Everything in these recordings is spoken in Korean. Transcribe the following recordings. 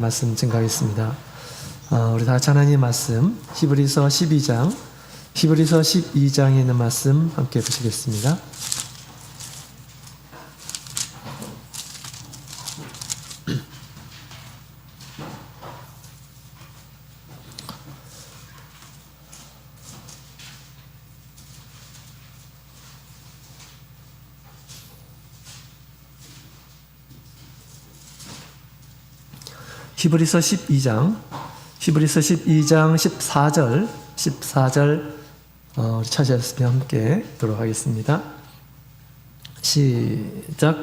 말씀 증가하겠습니다. 우리 다 같이 하나님의 말씀 히브리서 12장에 있는 말씀 함께 보시겠습니다. 히브리서 12장 14절 우리 찾으셨으면 함께 읽도록 하겠습니다. 시작.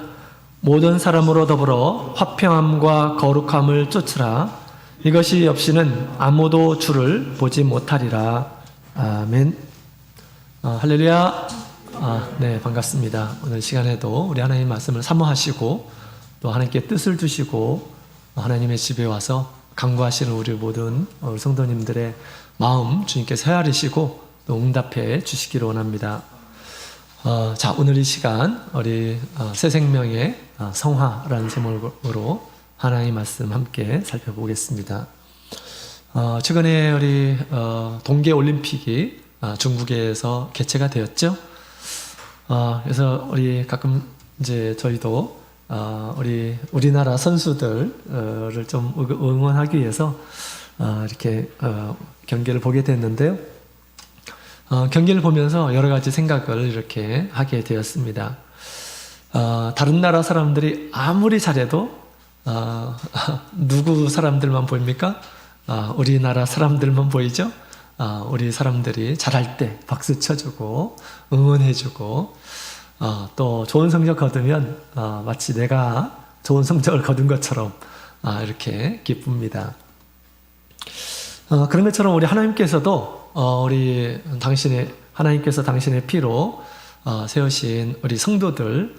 모든 사람으로 더불어 화평함과 거룩함을 쫓으라. 이것이 없이는 아무도 주를 보지 못하리라. 아멘. 할렐루야. 네, 반갑습니다. 오늘 시간에도 우리 하나님 말씀을 사모하시고 또 하나님께 뜻을 주시고 하나님의 집에 와서 간구하시는 우리 모든 성도님들의 마음 주님께서 헤아리시고 또 응답해 주시기를 원합니다. 자, 오늘 이 시간 우리 새 생명의 성화라는 제목으로 하나님의 말씀 함께 살펴보겠습니다. 최근에 우리 동계 올림픽이 중국에서 개최가 되었죠. 그래서 우리 가끔 이제 저희도 우리나라 선수들을 좀 응원하기 위해서 이렇게 경기를 보게 됐는데요. 경기를 보면서 여러 가지 생각을 이렇게 하게 되었습니다. 다른 나라 사람들이 아무리 잘해도 누구 사람들만 보입니까? 우리나라 사람들만 보이죠? 우리 사람들이 잘할 때 박수 쳐주고 응원해주고 또 좋은 성적 거두면 마치 내가 좋은 성적을 거둔 것처럼 이렇게 기쁩니다. 그런 것처럼 우리 하나님께서도 하나님께서 당신의 피로 세우신 우리 성도들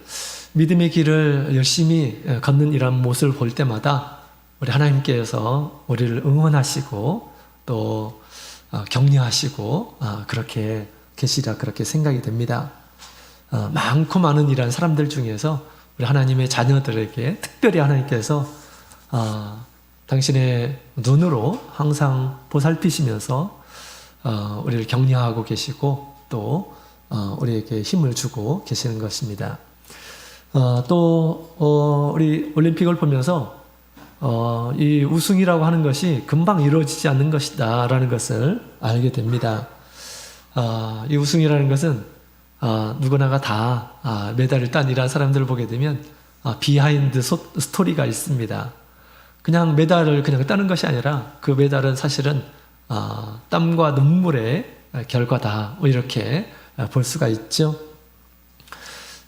믿음의 길을 열심히 걷는 이런 모습을 볼 때마다 우리 하나님께서 우리를 응원하시고 또 격려하시고 그렇게 계시라 그렇게 생각이 됩니다. 많고 많은 이런 사람들 중에서 우리 하나님의 자녀들에게 특별히 하나님께서 당신의 눈으로 항상 보살피시면서 우리를 격려하고 계시고 또 우리에게 힘을 주고 계시는 것입니다. 또 우리 올림픽을 보면서 이 우승이라고 하는 것이 금방 이루어지지 않는 것이다 라는 것을 알게 됩니다. 이 우승이라는 것은 누구나가 다 메달을 딴 이런 사람들을 보게 되면 비하인드 스토리가 있습니다. 그냥 메달을 그냥 따는 것이 아니라 그 메달은 사실은 땀과 눈물의 결과다 이렇게 볼 수가 있죠.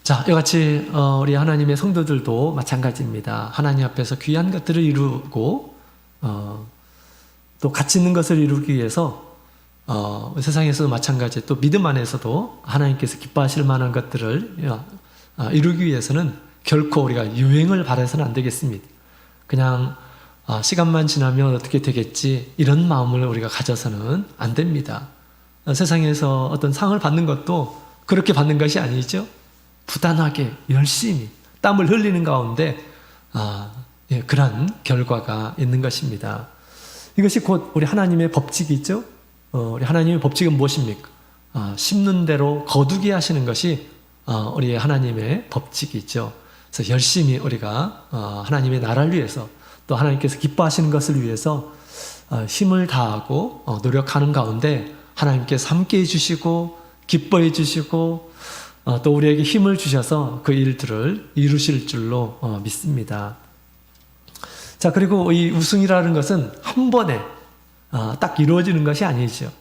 자, 이같이 우리 하나님의 성도들도 마찬가지입니다. 하나님 앞에서 귀한 것들을 이루고 또 가치 있는 것을 이루기 위해서 세상에서도 마찬가지 또 믿음 안에서도 하나님께서 기뻐하실 만한 것들을 이루기 위해서는 결코 우리가 유행을 바라서는 안 되겠습니다. 그냥 시간만 지나면 어떻게 되겠지 이런 마음을 우리가 가져서는 안 됩니다. 세상에서 어떤 상을 받는 것도 그렇게 받는 것이 아니죠. 부단하게 열심히 땀을 흘리는 가운데 그런 결과가 있는 것입니다. 이것이 곧 우리 하나님의 법칙이죠. 우리 하나님의 법칙은 무엇입니까? 심는 대로 거두게 하시는 것이 우리 하나님의 법칙이죠. 그래서 열심히 우리가 하나님의 나라를 위해서 또 하나님께서 기뻐하시는 것을 위해서 힘을 다하고 노력하는 가운데 하나님께서 함께 해주시고 기뻐해 주시고 또 우리에게 힘을 주셔서 그 일들을 이루실 줄로 믿습니다. 자, 그리고 이 우승이라는 것은 한 번에 딱 이루어지는 것이 아니죠.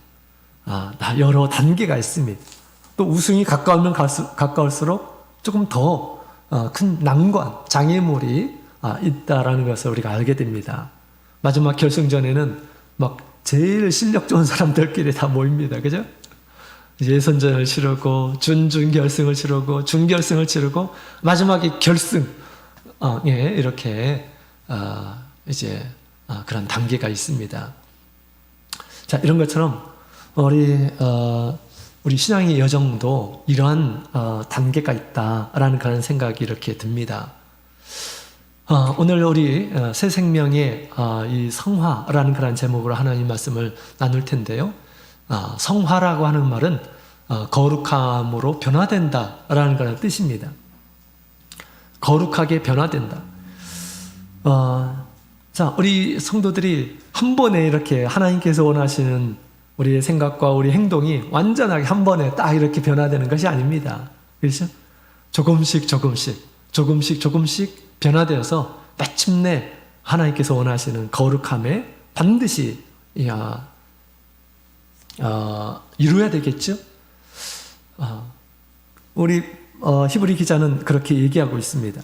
여러 단계가 있습니다. 또 우승이 가까우면 가까울수록 조금 더 큰 난관, 장애물이 있다라는 것을 우리가 알게 됩니다. 마지막 결승전에는 막 제일 실력 좋은 사람들끼리 다 모입니다. 그죠? 예선전을 치르고 준결승을 치르고 준결승을 치르고 마지막에 결승 이렇게 이제 그런 단계가 있습니다. 자, 이런 것처럼 우리 신앙의 여정도 이러한 단계가 있다라는 그런 생각이 이렇게 듭니다. 오늘 우리 새 생명의 이 성화라는 그런 제목으로 하나님 말씀을 나눌 텐데요. 성화라고 하는 말은 거룩함으로 변화된다라는 그런 뜻입니다. 거룩하게 변화된다. 자, 우리 성도들이 한 번에 이렇게 하나님께서 원하시는 우리의 생각과 우리 행동이 완전하게 한 번에 딱 이렇게 변화되는 것이 아닙니다. 그렇죠? 조금씩 변화되어서 마침내 하나님께서 원하시는 거룩함에 반드시 이루어야 되겠죠? 우리 히브리 기자는 그렇게 얘기하고 있습니다.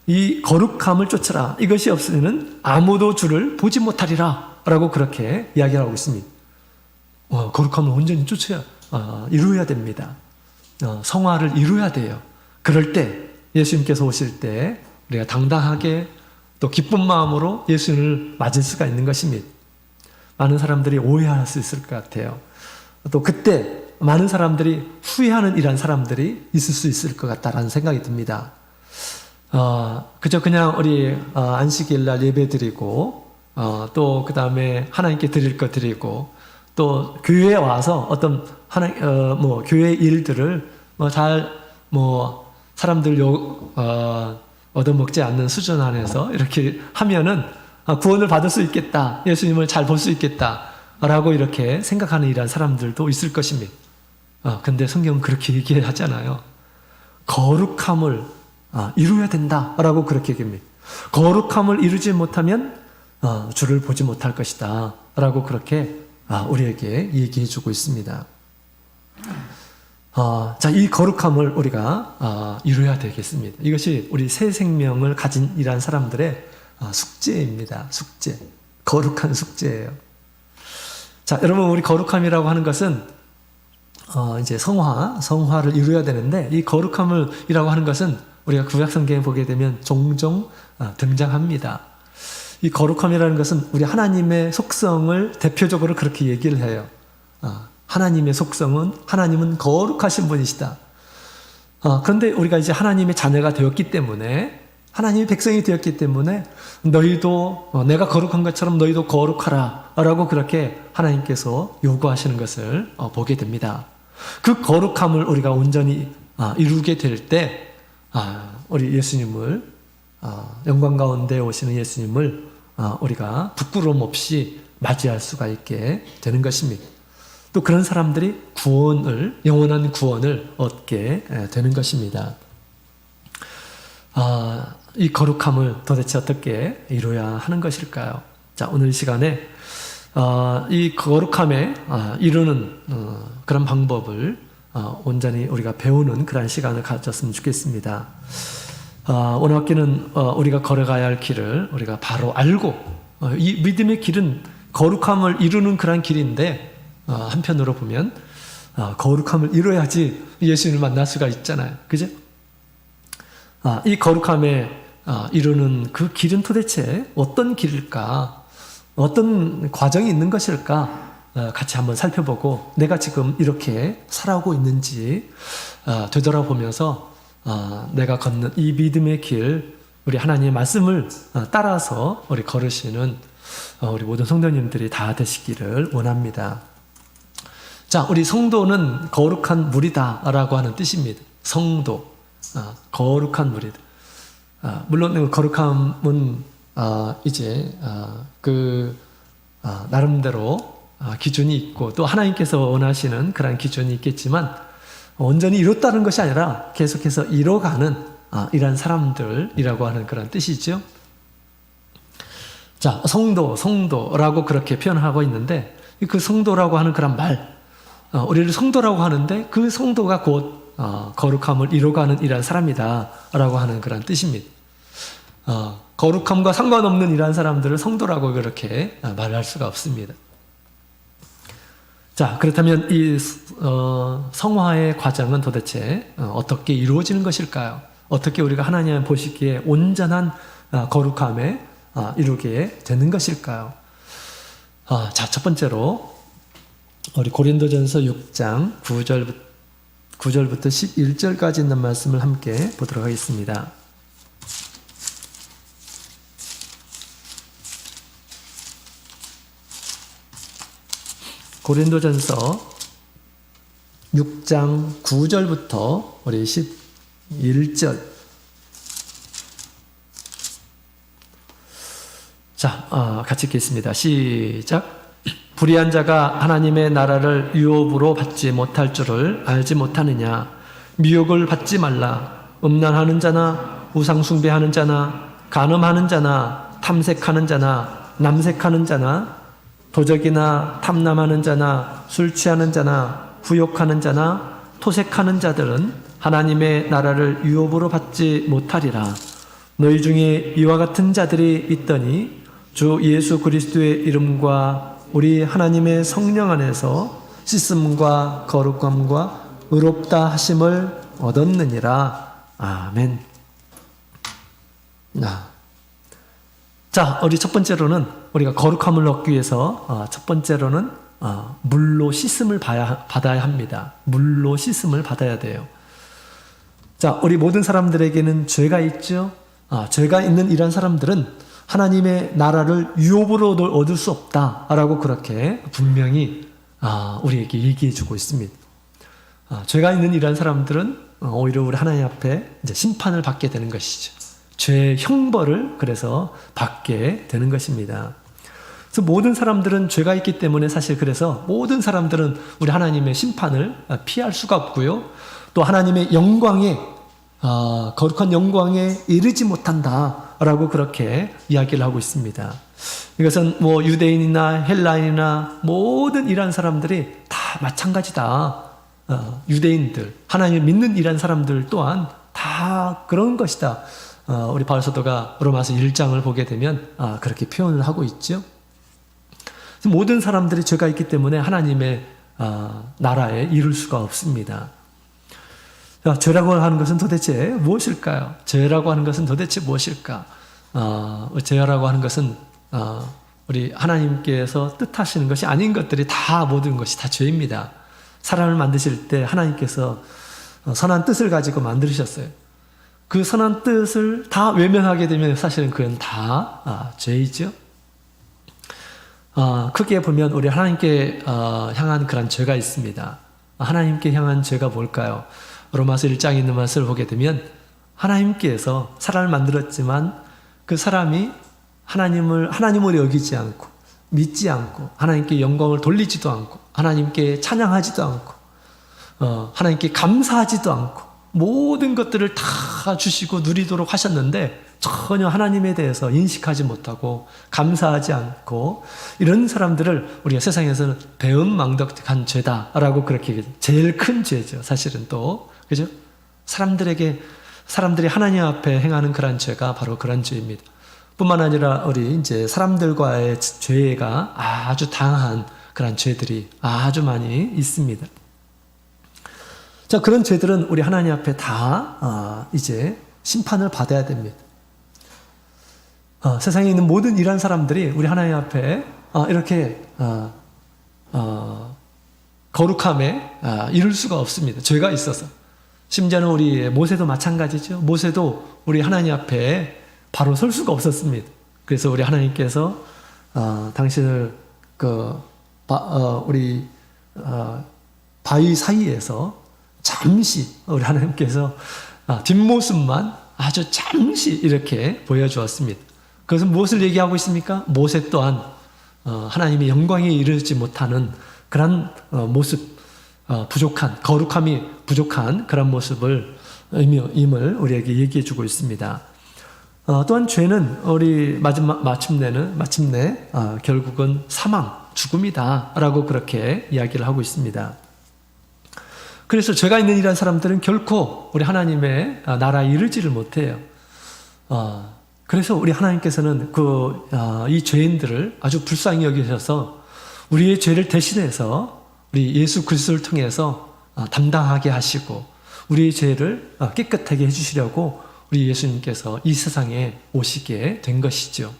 이 거룩함을 쫓아라. 이것이 없으면 아무도 주를 보지 못하리라 라고 그렇게 이야기하고 있습니다. 거룩함을 온전히 쫓아야 이루어야 됩니다. 성화를 이루어야 돼요. 그럴 때 예수님께서 오실 때 우리가 당당하게 또 기쁜 마음으로 예수님을 맞을 수가 있는 것입니다. 많은 사람들이 오해할 수 있을 것 같아요. 또 그때 많은 사람들이 후회하는 이런 사람들이 있을 수 있을 것 같다라는 생각이 듭니다. 그저 그냥 우리 안식일 날 예배 드리고 또 그 다음에 하나님께 드릴 것 드리고 또 교회에 와서 어떤 교회 일들을 사람들 얻어먹지 않는 수준 안에서 이렇게 하면은 구원을 받을 수 있겠다, 예수님을 잘 볼 수 있겠다라고 이렇게 생각하는 이런 사람들도 있을 것입니다. 근데 성경은 그렇게 얘기하잖아요. 거룩함을 이루어야 된다라고 그렇게 얘기합니다. 거룩함을 이루지 못하면 주를 보지 못할 것이다 라고 그렇게 우리에게 얘기해주고 있습니다. 자, 이 거룩함을 우리가 이루어야 되겠습니다. 이것이 우리 새 생명을 가진 이러한 사람들의 숙제입니다. 숙제. 거룩한 숙제예요. 자, 여러분, 우리 거룩함이라고 하는 것은 이제 성화를 이루어야 되는데, 이 거룩함이라고 하는 것은 우리가 구약 성경에 보게 되면 종종 등장합니다. 이 거룩함이라는 것은 우리 하나님의 속성을 대표적으로 그렇게 얘기를 해요. 하나님의 속성은 하나님은 거룩하신 분이시다. 그런데 우리가 이제 하나님의 자녀가 되었기 때문에, 하나님의 백성이 되었기 때문에 너희도 내가 거룩한 것처럼 너희도 거룩하라 라고 그렇게 하나님께서 요구하시는 것을 보게 됩니다. 그 거룩함을 우리가 온전히 이루게 될 때 우리 예수님을 영광 가운데 오시는 예수님을 우리가 부끄러움 없이 맞이할 수가 있게 되는 것입니다. 또 그런 사람들이 영원한 구원을 얻게 되는 것입니다. 이 거룩함을 도대체 어떻게 이루어야 하는 것일까요? 자, 오늘 이 시간에 이 거룩함에 이루는 그런 방법을 온전히 우리가 배우는 그런 시간을 가졌으면 좋겠습니다. 오늘 학기는 우리가 걸어가야 할 길을 우리가 바로 알고, 이 믿음의 길은 거룩함을 이루는 그런 길인데, 한편으로 보면 거룩함을 이뤄야지 예수님을 만날 수가 있잖아요. 그죠? 이 거룩함에 이루는 그 길은 도대체 어떤 길일까? 어떤 과정이 있는 것일까? 같이 한번 살펴보고 내가 지금 이렇게 살아오고 있는지 되돌아보면서 내가 걷는 이 믿음의 길, 우리 하나님의 말씀을 따라서 우리 걸으시는 우리 모든 성도님들이 다 되시기를 원합니다. 자, 우리 성도는 거룩한 무리다라고 하는 뜻입니다. 성도, 거룩한 무리다. 물론 거룩함은 이제 나름대로 기준이 있고 또 하나님께서 원하시는 그런 기준이 있겠지만 온전히 이뤘다는 것이 아니라 계속해서 이뤄가는 이런 사람들이라고 하는 그런 뜻이죠. 자, 성도라고 그렇게 표현하고 있는데 그 성도라고 하는 그런 말, 우리를 성도라고 하는데 그 성도가 곧 거룩함을 이뤄가는 이러한 사람이다 라고 하는 그런 뜻입니다. 거룩함과 상관없는 이러한 사람들을 성도라고 그렇게 말할 수가 없습니다. 자, 그렇다면 이 성화의 과정은 도대체 어떻게 이루어지는 것일까요? 어떻게 우리가 하나님 보시기에 온전한 거룩함에 이루게 되는 것일까요? 자, 첫 번째로 우리 고린도전서 6장 9절부터 11절까지 있는 말씀을 함께 보도록 하겠습니다. 고린도전서 6장 9절부터 우리 11절. 자, 같이 읽겠습니다. 시작. 불의한 자가 하나님의 나라를 유업으로 받지 못할 줄을 알지 못하느냐. 미혹을 받지 말라. 음란하는 자나 우상숭배하는 자나 간음하는 자나 탐색하는 자나 남색하는 자나 도적이나 탐남하는 자나 술 취하는 자나 후욕하는 자나 토색하는 자들은 하나님의 나라를 유업으로 받지 못하리라. 너희 중에 이와 같은 자들이 있더니 주 예수 그리스도의 이름과 우리 하나님의 성령 안에서 씻음과 거룩함과 의롭다 하심을 얻었느니라. 아멘. 자, 우리 첫 번째로는 우리가 거룩함을 얻기 위해서 첫 번째로는 물로 씻음을 받아야 합니다. 물로 씻음을 받아야 돼요. 자, 우리 모든 사람들에게는 죄가 있죠. 죄가 있는 이런 사람들은 하나님의 나라를 유업으로 얻을 수 없다라고 그렇게 분명히 우리에게 얘기해 주고 있습니다. 죄가 있는 이런 사람들은 오히려 우리 하나님 앞에 이제 심판을 받게 되는 것이죠. 죄의 형벌을 그래서 받게 되는 것입니다. 그래서 모든 사람들은 죄가 있기 때문에 사실 그래서 모든 사람들은 우리 하나님의 심판을 피할 수가 없고요. 또 하나님의 영광에 거룩한 영광에 이르지 못한다라고 그렇게 이야기를 하고 있습니다. 이것은 뭐 유대인이나 헬라인이나 모든 이러한 사람들이 다 마찬가지다. 유대인들, 하나님을 믿는 이러한 사람들 또한 다 그런 것이다. 우리 바울 사도가 로마서 1장을 보게 되면 그렇게 표현을 하고 있죠. 모든 사람들이 죄가 있기 때문에 하나님의 나라에 이룰 수가 없습니다. 죄라고 하는 것은 도대체 무엇일까요? 죄라고 하는 것은 도대체 무엇일까? 죄라고 하는 것은 우리 하나님께서 뜻하시는 것이 아닌 것들이 다 모든 것이 다 죄입니다. 사람을 만드실 때 하나님께서 선한 뜻을 가지고 만드셨어요. 그 선한 뜻을 다 외면하게 되면 사실은 그건 다 죄이죠. 크게 보면 우리 하나님께 향한 그런 죄가 있습니다. 하나님께 향한 죄가 뭘까요? 로마서 1장에 있는 말씀을 보게 되면 하나님께서 사람을 만들었지만 그 사람이 하나님을 여기지 않고 믿지 않고 하나님께 영광을 돌리지도 않고 하나님께 찬양하지도 않고 하나님께 감사하지도 않고 모든 것들을 다 주시고 누리도록 하셨는데 전혀 하나님에 대해서 인식하지 못하고 감사하지 않고 이런 사람들을 우리가 세상에서는 배은망덕한 죄다라고 그렇게 제일 큰 죄죠. 사실은 또 그죠? 사람들이 하나님 앞에 행하는 그런 죄가 바로 그런 죄입니다. 뿐만 아니라 우리 이제 사람들과의 죄가 아주 다양한 그런 죄들이 아주 많이 있습니다. 자, 그런 죄들은 우리 하나님 앞에 다 이제 심판을 받아야 됩니다. 세상에 있는 모든 이러한 사람들이 우리 하나님 앞에 이렇게 거룩함에 이룰 수가 없습니다. 죄가 있어서. 심지어는 우리 모세도 마찬가지죠. 모세도 우리 하나님 앞에 바로 설 수가 없었습니다. 그래서 우리 하나님께서 당신을 우리 바위 사이에서 잠시 우리 하나님께서 뒷모습만 아주 잠시 이렇게 보여주었습니다. 그것은 무엇을 얘기하고 있습니까? 모세 또한 하나님의 영광에 이르지 못하는 그런 모습, 부족한, 거룩함이 부족한 그런 모습을 임을 우리에게 얘기해 주고 있습니다. 또한 죄는 우리 마침내 결국은 사망, 죽음이다라고 그렇게 이야기를 하고 있습니다. 그래서 죄가 있는 이런 사람들은 결코 우리 하나님의 나라에 이르지를 못해요. 그래서 우리 하나님께서는 이 죄인들을 아주 불쌍히 여기셔서 우리의 죄를 대신해서 우리 예수 그리스도를 통해서 담당하게 하시고 우리의 죄를 깨끗하게 해주시려고 우리 예수님께서 이 세상에 오시게 된 것이죠.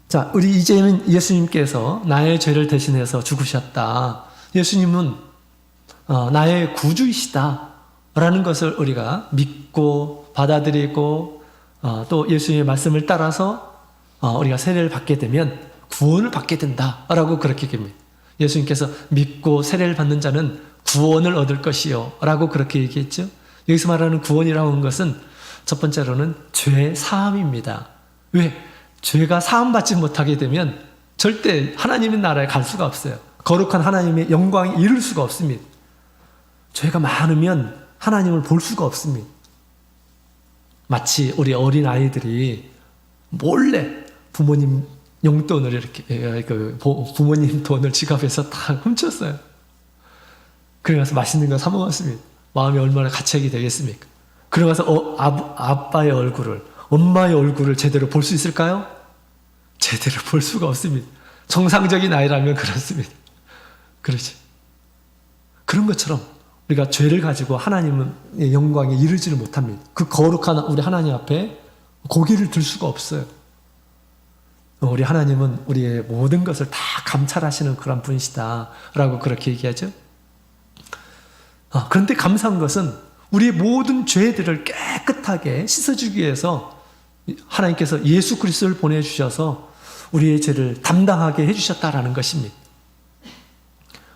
자, 우리 이제는 예수님께서 나의 죄를 대신해서 죽으셨다. 예수님은 나의 구주이시다. 라는 것을 우리가 믿고 받아들이고 또 예수님의 말씀을 따라서 우리가 세례를 받게 되면 구원을 받게 된다라고 그렇게 얘기합니다. 예수님께서 믿고 세례를 받는 자는 구원을 얻을 것이요 라고 그렇게 얘기했죠. 여기서 말하는 구원이라고 하는 것은 첫 번째로는 죄 사함입니다. 왜? 죄가 사함받지 못하게 되면 절대 하나님의 나라에 갈 수가 없어요. 거룩한 하나님의 영광에 이룰 수가 없습니다. 죄가 많으면 하나님을 볼 수가 없습니다. 마치 우리 어린 아이들이 몰래 부모님 용돈을 이렇게 부모님 돈을 지갑에서 다 훔쳤어요. 그래서 맛있는 거 사 먹었습니다. 마음이 얼마나 가책이 되겠습니까? 그러면서 아빠의 얼굴을, 엄마의 얼굴을 제대로 볼 수 있을까요? 제대로 볼 수가 없습니다. 정상적인 아이라면 그렇습니다. 그렇지. 그런 것처럼 우리가 죄를 가지고 하나님의 영광에 이르지를 못합니다. 그 거룩한 우리 하나님 앞에 고개를 들 수가 없어요. 우리 하나님은 우리의 모든 것을 다 감찰하시는 그런 분이시다라고 그렇게 얘기하죠. 그런데 감사한 것은 우리의 모든 죄들을 깨끗하게 씻어주기 위해서 하나님께서 예수 그리스도를 보내주셔서 우리의 죄를 담당하게 해주셨다라는 것입니다.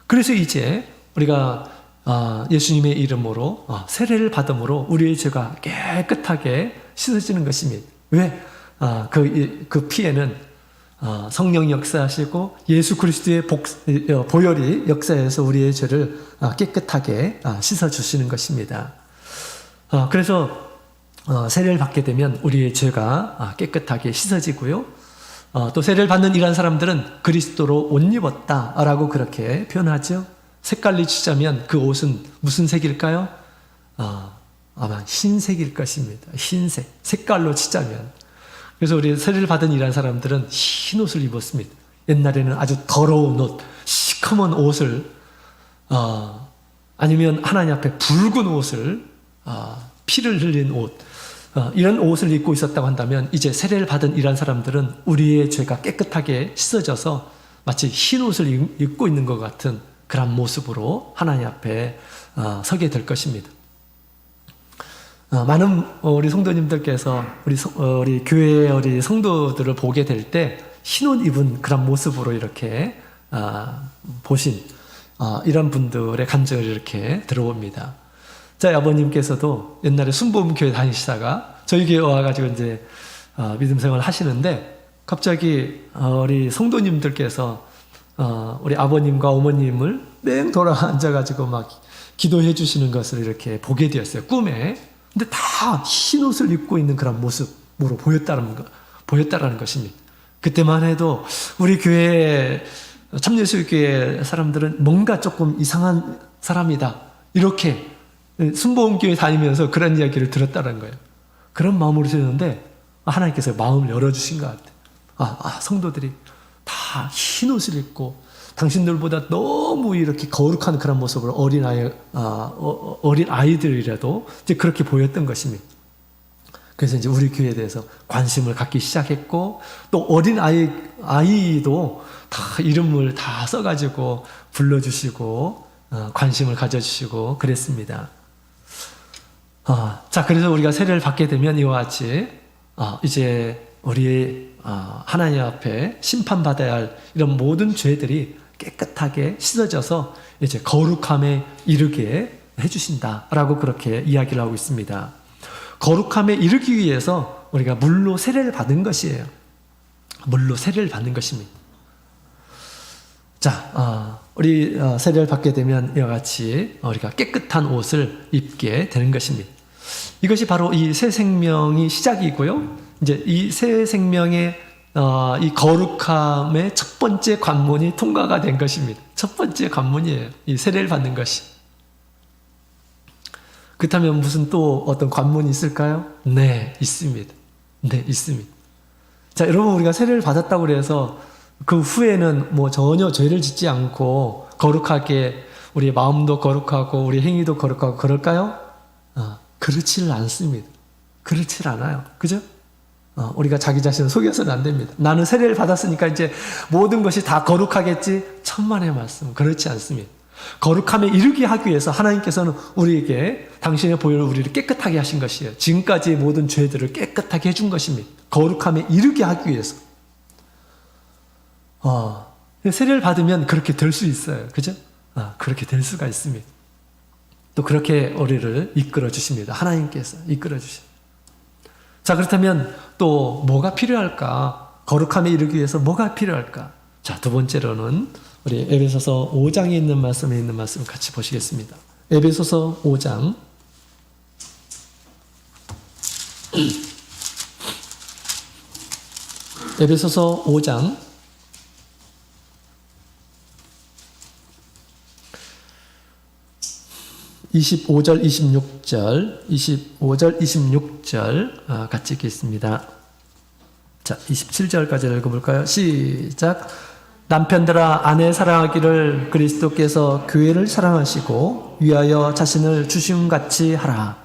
그래서 이제 우리가 예수님의 이름으로 세례를 받음으로 우리의 죄가 깨끗하게 씻어지는 것입니다. 왜? 그 피에는 성령이 역사하시고 예수 그리스도의 보혈이 역사해서 우리의 죄를 깨끗하게 씻어주시는 것입니다. 그래서 세례를 받게 되면 우리의 죄가 깨끗하게 씻어지고요. 또 세례를 받는 이러한 사람들은 그리스도로 옷 입었다라고 그렇게 표현하죠. 색깔로 치자면 그 옷은 무슨 색일까요? 아마 흰색일 것입니다. 흰색. 색깔로 치자면. 그래서 우리 세례를 받은 이러한 사람들은 흰 옷을 입었습니다. 옛날에는 아주 더러운 옷, 시커먼 옷을 아니면 하나님 앞에 붉은 옷을 피를 흘린 옷 이런 옷을 입고 있었다고 한다면 이제 세례를 받은 이러한 사람들은 우리의 죄가 깨끗하게 씻어져서 마치 흰 옷을 입고 있는 것 같은 그런 모습으로 하나님 앞에 서게 될 것입니다. 많은 우리 성도님들께서 우리 교회의 우리 성도들을 보게 될 때 흰옷 입은 그런 모습으로 이렇게 보신 이런 분들의 감정을 이렇게 들어봅니다. 저희 아버님께서도 옛날에 순복음교회 다니시다가 저희 교회 와가지고 이제 믿음 생활을 하시는데 갑자기 우리 성도님들께서 우리 아버님과 어머님을 뺑 돌아 앉아가지고 막 기도해 주시는 것을 이렇게 보게 되었어요. 꿈에. 근데 다 흰 옷을 입고 있는 그런 모습으로 보였다라는 것입니다. 그때만 해도 우리 교회 참예수교회 사람들은 뭔가 조금 이상한 사람이다. 이렇게 순복음교회 다니면서 그런 이야기를 들었다는 거예요. 그런 마음으로 들었는데 하나님께서 마음을 열어주신 것 같아요. 성도들이 다 흰 옷을 입고 당신들보다 너무 이렇게 거룩한 그런 모습을 어린 아이들이라도 이제 그렇게 보였던 것입니다. 그래서 이제 우리 교회에 대해서 관심을 갖기 시작했고 또 어린 아이도 다 이름을 다 써가지고 불러주시고 관심을 가져주시고 그랬습니다. 자, 그래서 우리가 세례를 받게 되면 이와 같이 이제 우리 하나님 앞에 심판받아야 할 이런 모든 죄들이 깨끗하게 씻어져서 이제 거룩함에 이르게 해주신다라고 그렇게 이야기를 하고 있습니다. 거룩함에 이르기 위해서 우리가 물로 세례를 받은 것이에요. 물로 세례를 받는 것입니다. 자, 우리 세례를 받게 되면 이와 같이 우리가 깨끗한 옷을 입게 되는 것입니다. 이것이 바로 이 새 생명이 시작이고요. 이제 이 새 생명의 이 거룩함의 첫 번째 관문이 통과가 된 것입니다. 첫 번째 관문이에요. 이 세례를 받는 것이. 그렇다면 무슨 또 어떤 관문이 있을까요? 네, 있습니다. 네, 있습니다. 자, 여러분 우리가 세례를 받았다고 해서 그 후에는 뭐 전혀 죄를 짓지 않고 거룩하게 우리 마음도 거룩하고 우리 행위도 거룩하고 그럴까요? 그렇지를 않습니다. 그렇지 않아요. 그죠? 우리가 자기 자신을 속여서는 안 됩니다. 나는 세례를 받았으니까 이제 모든 것이 다 거룩하겠지? 천만의 말씀. 그렇지 않습니다. 거룩함에 이르게 하기 위해서 하나님께서는 우리에게 당신의 보혈로 우리를 깨끗하게 하신 것이에요. 지금까지의 모든 죄들을 깨끗하게 해준 것입니다. 거룩함에 이르게 하기 위해서. 세례를 받으면 그렇게 될 수 있어요. 그죠? 그렇게 될 수가 있습니다. 또 그렇게 우리를 이끌어 주십니다. 하나님께서 이끌어 주십니다. 자, 그렇다면 또 뭐가 필요할까? 거룩함에 이르기 위해서 뭐가 필요할까? 자, 두 번째로는 우리 에베소서 5장에 있는 말씀에 있는 말씀 같이 보시겠습니다. 에베소서 5장 에베소서 5장 25절, 26절 같이 읽겠습니다. 자, 27절까지 읽어볼까요? 시작. 남편들아 아내 사랑하기를 그리스도께서 교회를 사랑하시고 위하여 자신을 주심같이 하라.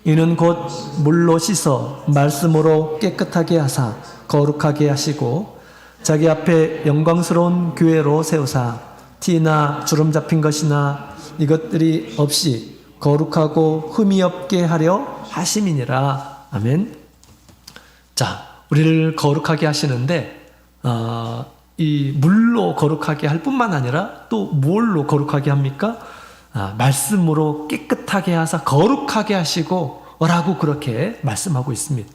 이는 곧 물로 씻어 말씀으로 깨끗하게 하사 거룩하게 하시고 자기 앞에 영광스러운 교회로 세우사 티나 주름 잡힌 것이나 이것들이 없이 거룩하고 흠이 없게 하려 하심이니라. 아멘. 자, 우리를 거룩하게 하시는데 이 물로 거룩하게 할 뿐만 아니라 또 뭘로 거룩하게 합니까? 말씀으로 깨끗하게 하사 거룩하게 하시고 라고 그렇게 말씀하고 있습니다.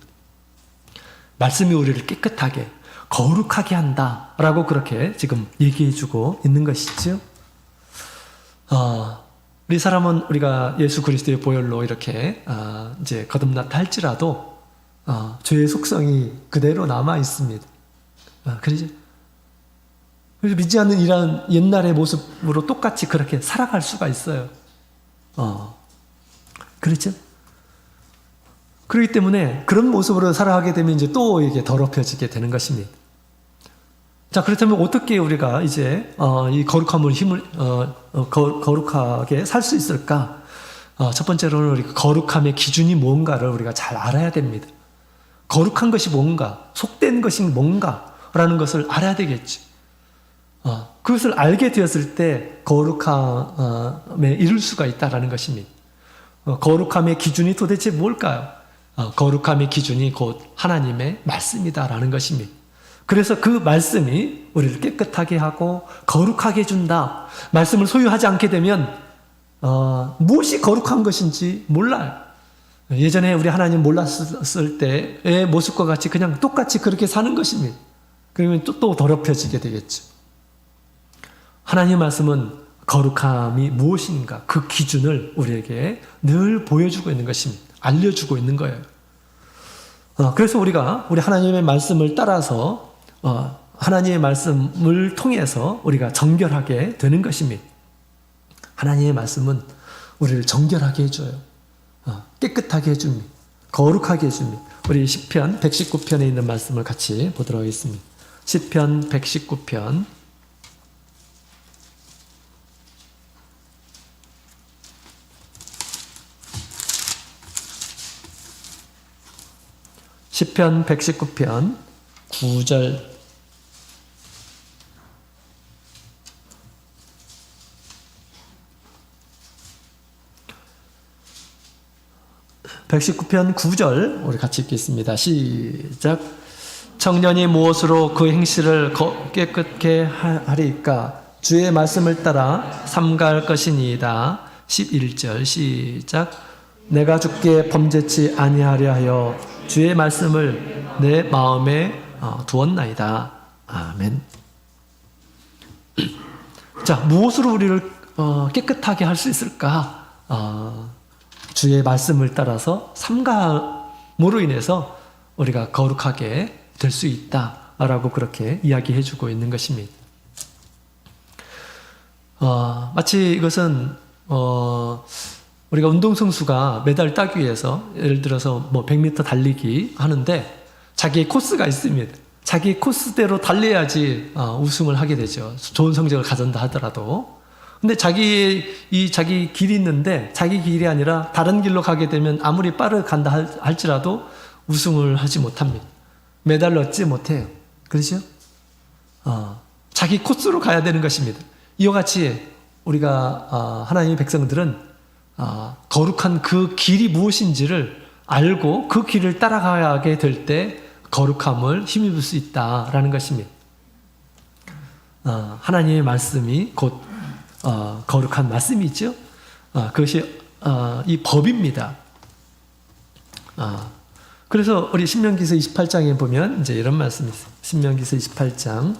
말씀이 우리를 깨끗하게 거룩하게 한다라고 그렇게 지금 얘기해주고 있는 것이죠. 우리 사람은 우리가 예수 그리스도의 보혈로 이렇게 이제 거듭났다 할지라도 죄의 속성이 그대로 남아 있습니다. 그러죠? 그래서 믿지 않는 이런 옛날의 모습으로 똑같이 그렇게 살아갈 수가 있어요. 그렇죠? 그렇기 때문에 그런 모습으로 살아가게 되면 이제 또 이게 더럽혀지게 되는 것입니다. 자, 그렇다면 어떻게 우리가 이제 이 거룩함을 거룩하게 살 수 있을까? 첫 번째로는 우리가 거룩함의 기준이 뭔가를 우리가 잘 알아야 됩니다. 거룩한 것이 뭔가, 속된 것이 뭔가라는 것을 알아야 되겠지. 그것을 알게 되었을 때 거룩함에 이를 수가 있다라는 것입니다. 거룩함의 기준이 도대체 뭘까요? 거룩함의 기준이 곧 하나님의 말씀이다라는 것입니다. 그래서 그 말씀이 우리를 깨끗하게 하고 거룩하게 해준다. 말씀을 소유하지 않게 되면 무엇이 거룩한 것인지 몰라요. 예전에 우리 하나님 몰랐을 때의 모습과 같이 그냥 똑같이 그렇게 사는 것입니다. 그러면 또 더럽혀지게 되겠죠. 하나님의 말씀은 거룩함이 무엇인가 그 기준을 우리에게 늘 보여주고 있는 것입니다. 알려주고 있는 거예요. 그래서 우리가 우리 하나님의 말씀을 따라서 하나님의 말씀을 통해서 우리가 정결하게 되는 것입니다. 하나님의 말씀은 우리를 정결하게 해줘요. 깨끗하게 해줍니다. 거룩하게 해줍니다. 우리 시편 119편에 있는 말씀을 같이 보도록 하겠습니다. 시편 119편 시편 119편 9절 119편 9절 우리 같이 읽겠습니다. 시작. 청년이 무엇으로 그 행실을 깨끗게 하리까? 주의 말씀을 따라 삼가할 것이니이다. 11절 시작. 내가 주께 범죄치 아니하려 하여 주의 말씀을 내 마음에 두었나이다. 아멘. 자, 무엇으로 우리를 깨끗하게 할 수 있을까? 주의 말씀을 따라서 삼가함으로 인해서 우리가 거룩하게 될 수 있다라고 그렇게 이야기해주고 있는 것입니다. 마치 이것은 우리가 운동선수가 메달 따기 위해서 예를 들어서 뭐 100m 달리기 하는데 자기의 코스가 있습니다. 자기 코스대로 달려야지 우승을 하게 되죠. 좋은 성적을 가진다 하더라도. 근데 자기 길이 있는데 자기 길이 아니라 다른 길로 가게 되면 아무리 빠르게 간다 할지라도 우승을 하지 못합니다. 메달을 얻지 못해요. 그렇죠? 자기 코스로 가야 되는 것입니다. 이와 같이 우리가 하나님의 백성들은 거룩한 그 길이 무엇인지를 알고 그 길을 따라가게 될 때 거룩함을 힘입을 수 있다라는 것입니다. 하나님의 말씀이 곧 거룩한 말씀이죠. 그것이 이 법입니다. 그래서 우리 신명기서 28장에 보면 이제 이런 말씀이 있어요. 신명기서 28장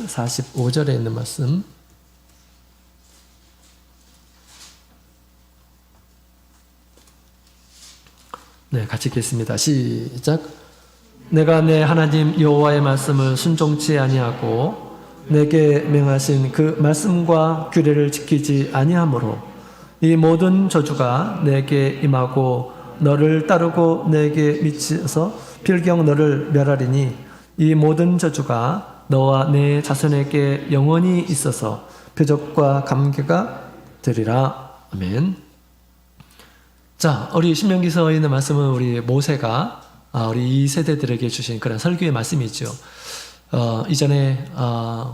45절에 있는 말씀. 네, 같이 읽겠습니다. 시작. 내가 내 하나님 여호와의 말씀을 순종치 아니하고 내게 명하신 그 말씀과 규례를 지키지 아니하므로 이 모든 저주가 내게 임하고 너를 따르고 내게 미쳐서 필경 너를 멸하리니 이 모든 저주가 너와 내 자손에게 영원히 있어서 표적과 감개가 되리라. 아멘. 자, 우리 신명기서에 있는 말씀은 우리 모세가 우리 이 세대들에게 주신 그런 설교의 말씀이죠. 이전에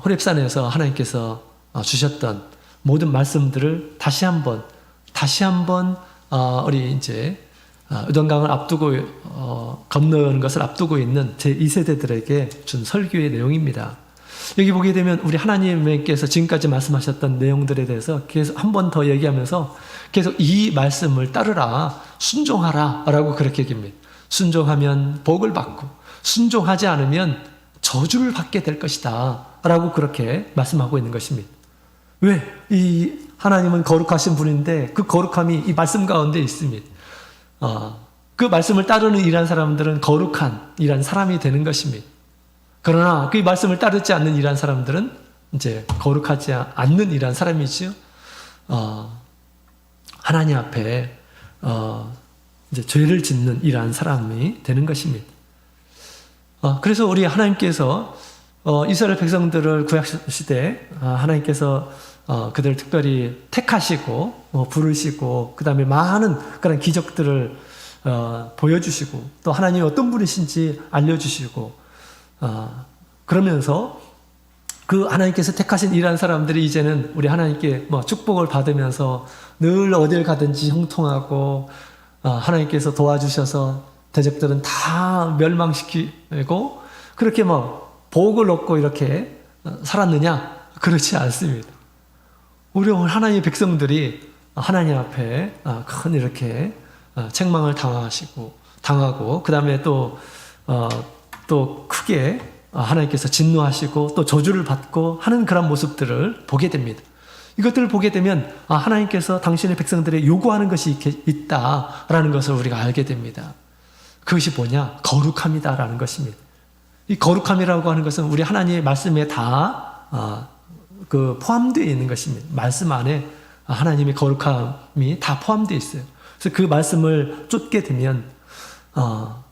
호렙산에서 하나님께서 주셨던 모든 말씀들을 다시 한번 우리 이제 요단강을 앞두고 건너는 것을 앞두고 있는 제 2세대들에게 준 설교의 내용입니다. 여기 보게 되면 우리 하나님께서 지금까지 말씀하셨던 내용들에 대해서 계속 한 번 더 얘기하면서 계속 이 말씀을 따르라, 순종하라 라고 그렇게 얘기합니다. 순종하면 복을 받고 순종하지 않으면 저주를 받게 될 것이다 라고 그렇게 말씀하고 있는 것입니다. 왜? 이 하나님은 거룩하신 분인데 그 거룩함이 이 말씀 가운데 있습니다. 그 말씀을 따르는 이란 사람들은 거룩한 이란 사람이 되는 것입니다. 그러나 그 말씀을 따르지 않는 이란 사람들은 이제 거룩하지 않는 이란 사람이지요. 하나님 앞에 이제 죄를 짓는 이란 사람이 되는 것입니다. 그래서 우리 하나님께서 이스라엘 백성들을 구약 시대 하나님께서 그들을 특별히 택하시고 부르시고 그 다음에 많은 그런 기적들을 보여주시고 또 하나님이 어떤 분이신지 알려주시고 그러면서 그 하나님께서 택하신 이러한 사람들이 이제는 우리 하나님께 축복을 받으면서 늘 어딜 가든지 형통하고 하나님께서 도와주셔서 대적들은 다 멸망시키고 그렇게 복을 얻고 이렇게 살았느냐? 그렇지 않습니다. 우리 하나님의 백성들이 하나님 앞에 큰 이렇게 책망을 당하고 그 다음에 또 크게 하나님께서 진노하시고 또 저주를 받고 하는 그런 모습들을 보게 됩니다. 이것들을 보게 되면 하나님께서 당신의 백성들의 요구하는 것이 있다라는 것을 우리가 알게 됩니다. 그것이 뭐냐? 거룩함이다라는 것입니다. 이 거룩함이라고 하는 것은 우리 하나님의 말씀에 다 포함되어 있는 것입니다. 말씀 안에 하나님의 거룩함이 다 포함되어 있어요. 그래서 그 말씀을 쫓게 되면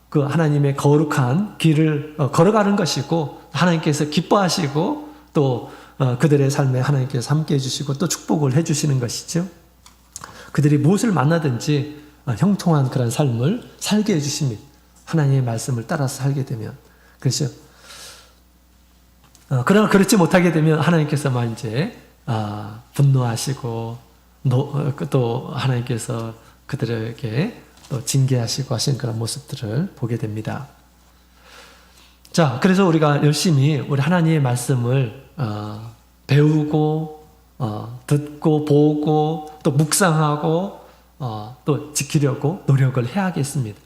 그 하나님의 거룩한 길을 걸어가는 것이고 하나님께서 기뻐하시고 또 그들의 삶에 하나님께서 함께 해주시고 또 축복을 해주시는 것이죠. 그들이 무엇을 만나든지 형통한 그런 삶을 살게 해주십니다. 하나님의 말씀을 따라서 살게 되면. 그렇죠? 그러나 그렇지 못하게 되면 하나님께서 이제 분노하시고 또 하나님께서 그들에게 또 징계하시고 하신 그런 모습들을 보게 됩니다. 자, 그래서 우리가 열심히 우리 하나님의 말씀을 배우고 듣고 보고 또 묵상하고 또 지키려고 노력을 해야겠습니다.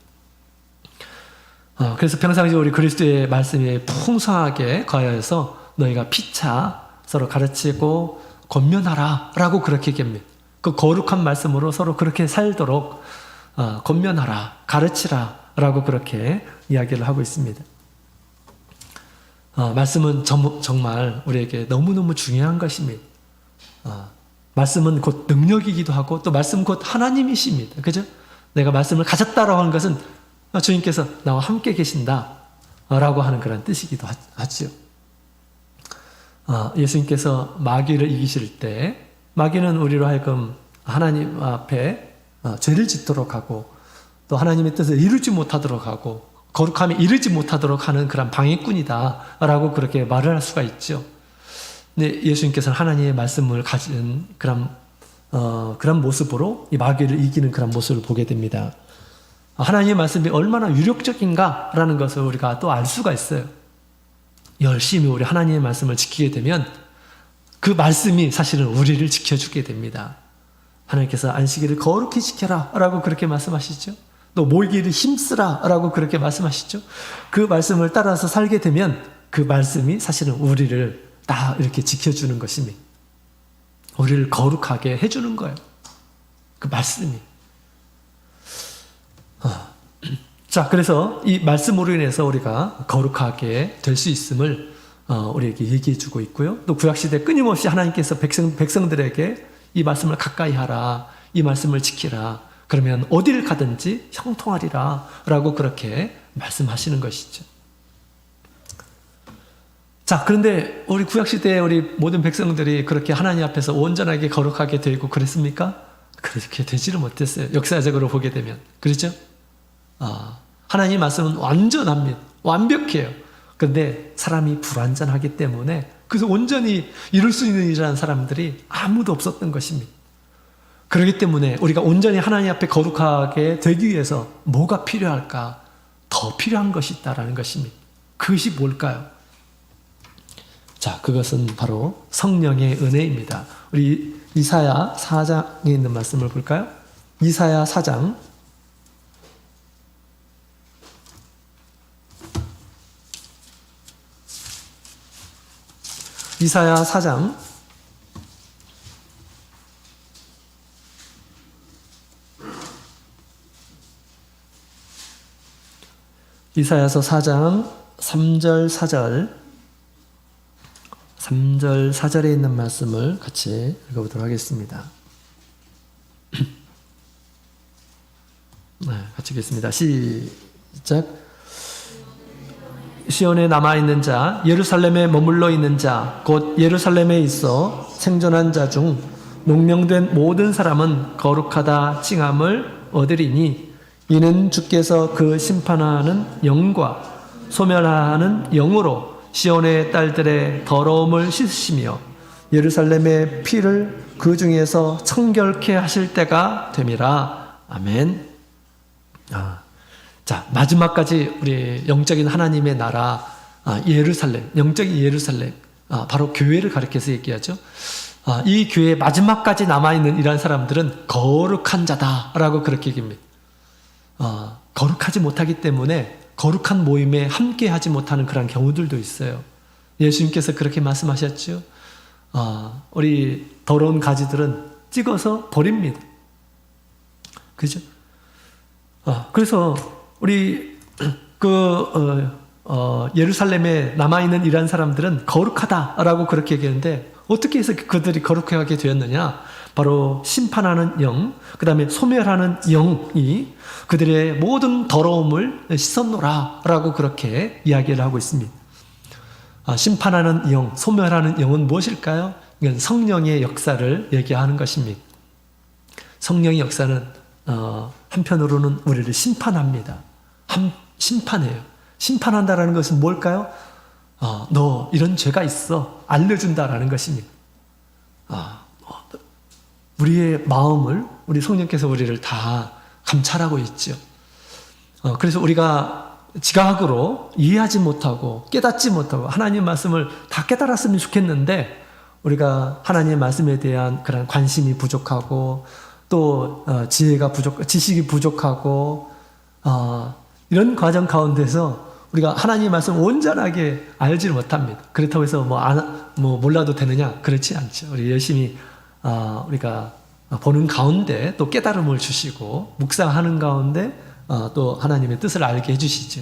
그래서 평상시 우리 그리스도의 말씀이 풍성하게 거하여서 너희가 피차 서로 가르치고 권면하라 라고 그렇게 얘기합니다. 그 거룩한 말씀으로 서로 그렇게 살도록 권면하라, 가르치라 라고 그렇게 이야기를 하고 있습니다. 말씀은 정말 우리에게 너무너무 중요한 것입니다. 말씀은 곧 능력이기도 하고 또 말씀 곧 하나님이십니다. 그죠? 내가 말씀을 가졌다라고 하는 것은 주님께서 나와 함께 계신다 라고 하는 그런 뜻이기도 하죠. 예수님께서 마귀를 이기실 때 마귀는 우리로 하여금 하나님 앞에 죄를 짓도록 하고 또 하나님의 뜻을 이루지 못하도록 하고 거룩함에 이르지 못하도록 하는 그런 방해꾼이다라고 그렇게 말을 할 수가 있죠. 근데 예수님께서는 하나님의 말씀을 가진 그런 모습으로 이 마귀를 이기는 그런 모습을 보게 됩니다. 하나님의 말씀이 얼마나 유력적인가라는 것을 우리가 또 알 수가 있어요. 열심히 우리 하나님의 말씀을 지키게 되면 그 말씀이 사실은 우리를 지켜주게 됩니다. 하나님께서 안식일을 거룩히 지켜라 라고 그렇게 말씀하시죠. 또 모이기를 힘쓰라 라고 그렇게 말씀하시죠. 그 말씀을 따라서 살게 되면 그 말씀이 사실은 우리를 다 이렇게 지켜주는 것입니다. 우리를 거룩하게 해주는 거예요. 그 말씀이. 자, 그래서 이 말씀으로 인해서 우리가 거룩하게 될 수 있음을 우리에게 얘기해 주고 있고요. 또 구약시대 끊임없이 하나님께서 백성들에게 이 말씀을 가까이 하라, 이 말씀을 지키라, 그러면 어디를 가든지 형통하리라 라고 그렇게 말씀하시는 것이죠. 자, 그런데 우리 구약시대에 우리 모든 백성들이 그렇게 하나님 앞에서 온전하게 거룩하게 되고 그랬습니까? 그렇게 되지를 못했어요. 역사적으로 보게 되면. 그렇죠? 하나님 말씀은 완전합니다. 완벽해요. 그런데 사람이 불완전하기 때문에 그래서 온전히 이룰 수 있는 일이라는 사람들이 아무도 없었던 것입니다. 그렇기 때문에 우리가 온전히 하나님 앞에 거룩하게 되기 위해서 뭐가 필요할까? 더 필요한 것이 있다라는 것입니다. 그것이 뭘까요? 자, 그것은 바로 성령의 은혜입니다. 우리 이사야 4장에 있는 말씀을 볼까요? 이사야 4장 이사야 4장 3절 4절에 있는 말씀을 같이 읽어보도록 하겠습니다. 네, 같이 읽겠습니다. 시작. 시온에 남아있는 자, 예루살렘에 머물러 있는 자, 곧 예루살렘에 있어 생존한 자 중 농명된 모든 사람은 거룩하다 칭함을 얻으리니 이는 주께서 그 심판하는 영과 소멸하는 영으로 시온의 딸들의 더러움을 씻으시며 예루살렘의 피를 그 중에서 청결케 하실 때가 됨이라. 아멘. 자, 마지막까지 우리 영적인 하나님의 나라 예루살렘, 영적인 예루살렘, 바로 교회를 가리켜서 얘기하죠. 이 교회의 마지막까지 남아있는 이러한 사람들은 거룩한 자다라고 그렇게 얘기합니다. 거룩하지 못하기 때문에 거룩한 모임에 함께하지 못하는 그런 경우들도 있어요. 예수님께서 그렇게 말씀하셨죠. 우리 더러운 가지들은 찍어서 버립니다. 그죠? 그래서 우리 예루살렘에 남아있는 이러한 사람들은 거룩하다라고 그렇게 얘기하는데 어떻게 해서 그들이 거룩하게 되었느냐? 바로 심판하는 영, 그 다음에 소멸하는 영이 그들의 모든 더러움을 씻었노라 라고 그렇게 이야기를 하고 있습니다. 심판하는 영, 소멸하는 영은 무엇일까요? 이건 성령의 역사를 얘기하는 것입니다. 성령의 역사는 한편으로는 우리를 심판합니다. 심판해요. 심판한다라는 것은 뭘까요? 너 이런 죄가 있어. 알려준다라는 것입니다. 우리의 마음을 우리 성령께서 우리를 다 감찰하고 있죠. 그래서 우리가 지각으로 이해하지 못하고 깨닫지 못하고 하나님 말씀을 다 깨달았으면 좋겠는데 우리가 하나님의 말씀에 대한 그런 관심이 부족하고 또 지식이 부족하고 이런 과정 가운데서 우리가 하나님의 말씀을 온전하게 알지를 못합니다. 그렇다고 해서 몰라도 되느냐? 그렇지 않죠. 우리 열심히 우리가 보는 가운데 또 깨달음을 주시고 묵상하는 가운데 또 하나님의 뜻을 알게 해주시죠.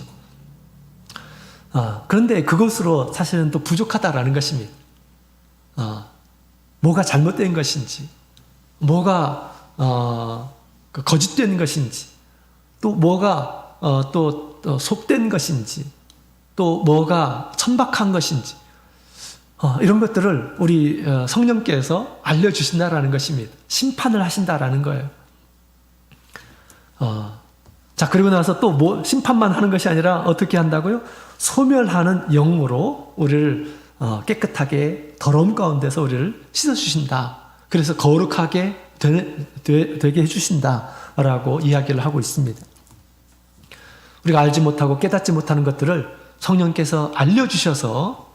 그런데 그것으로 사실은 또 부족하다라는 것입니다. 뭐가 잘못된 것인지, 뭐가 거짓된 것인지, 또 뭐가 또 속된 것인지, 또 뭐가 천박한 것인지, 이런 것들을 우리 성령께서 알려주신다라는 것입니다. 심판을 하신다라는 거예요. 자, 그리고 나서 또 뭐 심판만 하는 것이 아니라 어떻게 한다고요? 소멸하는 영으로 우리를 깨끗하게 더러움 가운데서 우리를 씻어주신다. 그래서 거룩하게 되게 해주신다라고 이야기를 하고 있습니다. 우리가 알지 못하고 깨닫지 못하는 것들을 성령께서 알려주셔서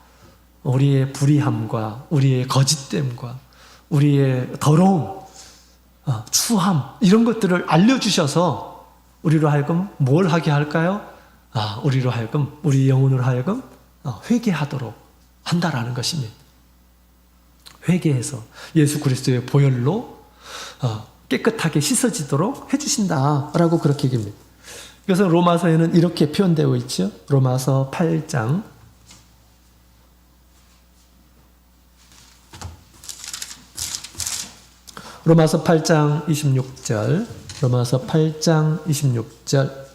우리의 불의함과 우리의 거짓됨과 우리의 더러움, 추함 이런 것들을 알려주셔서 우리로 하여금 뭘 하게 할까요? 우리로 하여금 우리 영혼으로 하여금 회개하도록 한다라는 것입니다. 회개해서 예수 그리스도의 보혈로 깨끗하게 씻어지도록 해주신다라고 그렇게 얘기합니다. 그래서 로마서에는 이렇게 표현되어 있죠. 로마서 8장 로마서 8장 26절 로마서 8장 26절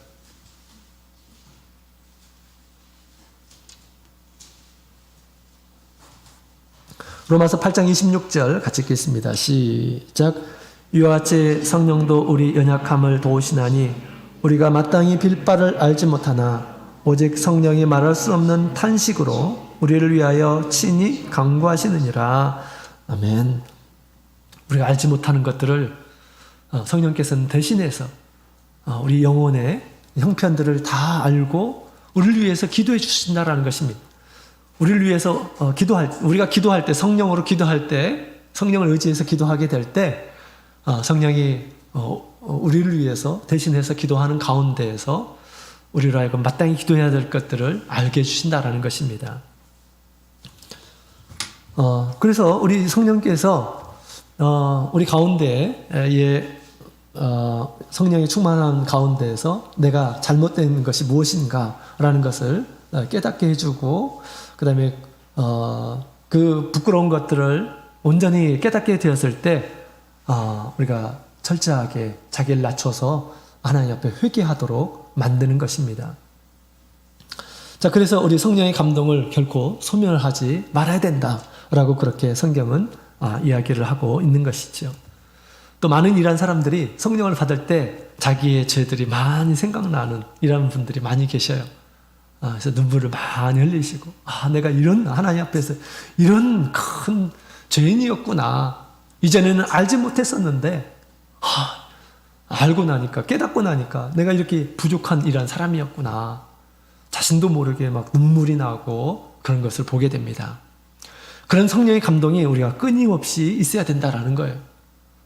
로마서 8장 26절 같이 읽겠습니다. 시작. 이와 같이 성령도 우리 연약함을 도우시나니 우리가 마땅히 빌 바를 알지 못하나 오직 성령이 말할 수 없는 탄식으로 우리를 위하여 친히 간구하시느니라. 아멘. 우리가 알지 못하는 것들을 성령께서는 대신해서 우리 영혼의 형편들을 다 알고 우리를 위해서 기도해 주신다라는 것입니다. 우리를 위해서 우리가 기도할 때, 성령으로 기도할 때, 성령을 의지해서 기도하게 될 때, 성령이 우리를 위해서 대신해서 기도하는 가운데에서 우리로 하여금 마땅히 기도해야 될 것들을 알게 해주신다라는 것입니다. 그래서 우리 성령께서 우리 가운데에 성령이 충만한 가운데에서 내가 잘못된 것이 무엇인가라는 것을 깨닫게 해주고 그 다음에 그 부끄러운 것들을 온전히 깨닫게 되었을 때 우리가 철저하게 자기를 낮춰서 하나님 앞에 회개하도록 만드는 것입니다. 자, 그래서 우리 성령의 감동을 결코 소멸하지 말아야 된다라고 그렇게 성경은 이야기를 하고 있는 것이죠. 또 많은 이런 사람들이 성령을 받을 때 자기의 죄들이 많이 생각나는 이런 분들이 많이 계셔요. 그래서 눈물을 많이 흘리시고 내가 이런 하나님 앞에서 이런 큰 죄인이었구나. 이전에는 알지 못했었는데 알고 나니까 깨닫고 나니까 내가 이렇게 부족한 이런 사람이었구나. 자신도 모르게 막 눈물이 나고 그런 것을 보게 됩니다. 그런 성령의 감동이 우리가 끊임없이 있어야 된다라는 거예요.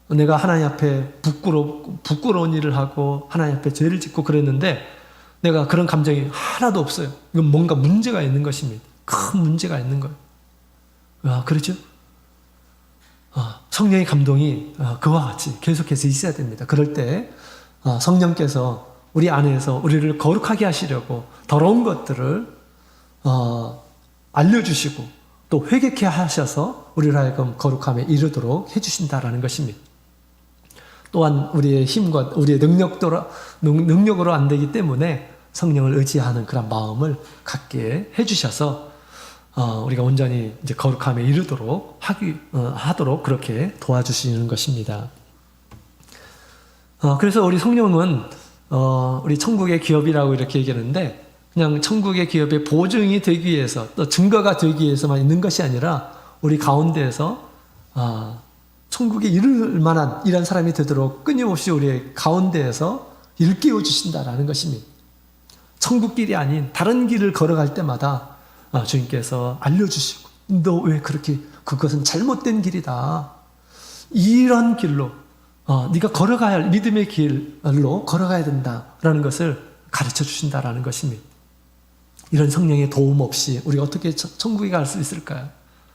내가 하나님 앞에 부끄러운 일을 하고 하나님 앞에 죄를 짓고 그랬는데 내가 그런 감정이 하나도 없어요. 이건 뭔가 문제가 있는 것입니다. 큰 문제가 있는 거예요. 그렇죠? 성령의 감동이 그와 같이 계속해서 있어야 됩니다. 그럴 때 성령께서 우리 안에서 우리를 거룩하게 하시려고 더러운 것들을 알려주시고 또 회개케 하셔서 우리를 하여금 거룩함에 이르도록 해주신다라는 것입니다. 또한 우리의 힘과 우리의 능력으로 안 되기 때문에 성령을 의지하는 그런 마음을 갖게 해주셔서 우리가 온전히 이제 거룩함에 이르도록 하도록 그렇게 도와주시는 것입니다. 그래서 우리 성령은 우리 천국의 기업이라고 이렇게 얘기하는데 그냥 천국의 기업의 보증이 되기 위해서 또 증거가 되기 위해서만 있는 것이 아니라 우리 가운데에서 천국에 이를 만한 이런 사람이 되도록 끊임없이 우리 가운데에서 일깨워 주신다라는 것입니다. 천국길이 아닌 다른 길을 걸어갈 때마다 주님께서 알려주시고 너 왜 그렇게 그것은 잘못된 길이다. 이런 길로 네가 걸어가야 할 믿음의 길로 걸어가야 된다라는 것을 가르쳐 주신다라는 것입니다. 이런 성령의 도움 없이 우리가 어떻게 천국에 갈 수 있을까요?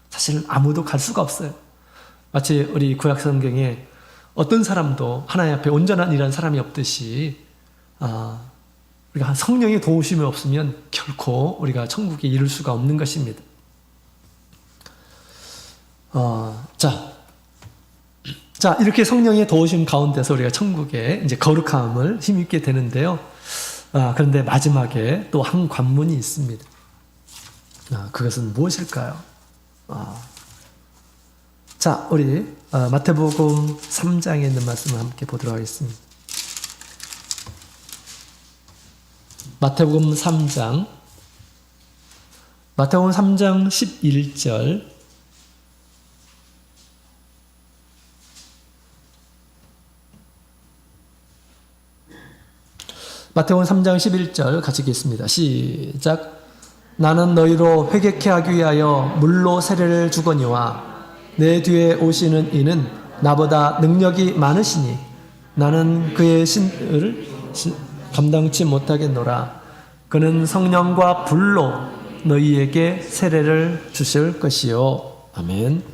사실 아무도 갈 수가 없어요. 마치 우리 구약 성경에 어떤 사람도 하나님 앞에 온전한 이런 사람이 없듯이 우리가 성령의 도우심이 없으면 결코 우리가 천국에 이룰 수가 없는 것입니다. 자, 이렇게 성령의 도우심 가운데서 우리가 천국에 이제 거룩함을 힘입게 되는데요. 그런데 마지막에 또 한 관문이 있습니다. 그것은 무엇일까요? 자, 우리 마태복음 3장에 있는 말씀을 함께 보도록 하겠습니다. 마태복음 3장 11절 마태복음 3장 11절 같이 읽겠습니다. 시작. 나는 너희로 회개케 하기 위하여 물로 세례를 주거니와 내 뒤에 오시는 이는 나보다 능력이 많으시니 나는 그의 신을 감당치 못하겠노라. 그는 성령과 불로 너희에게 세례를 주실 것이요. 아멘.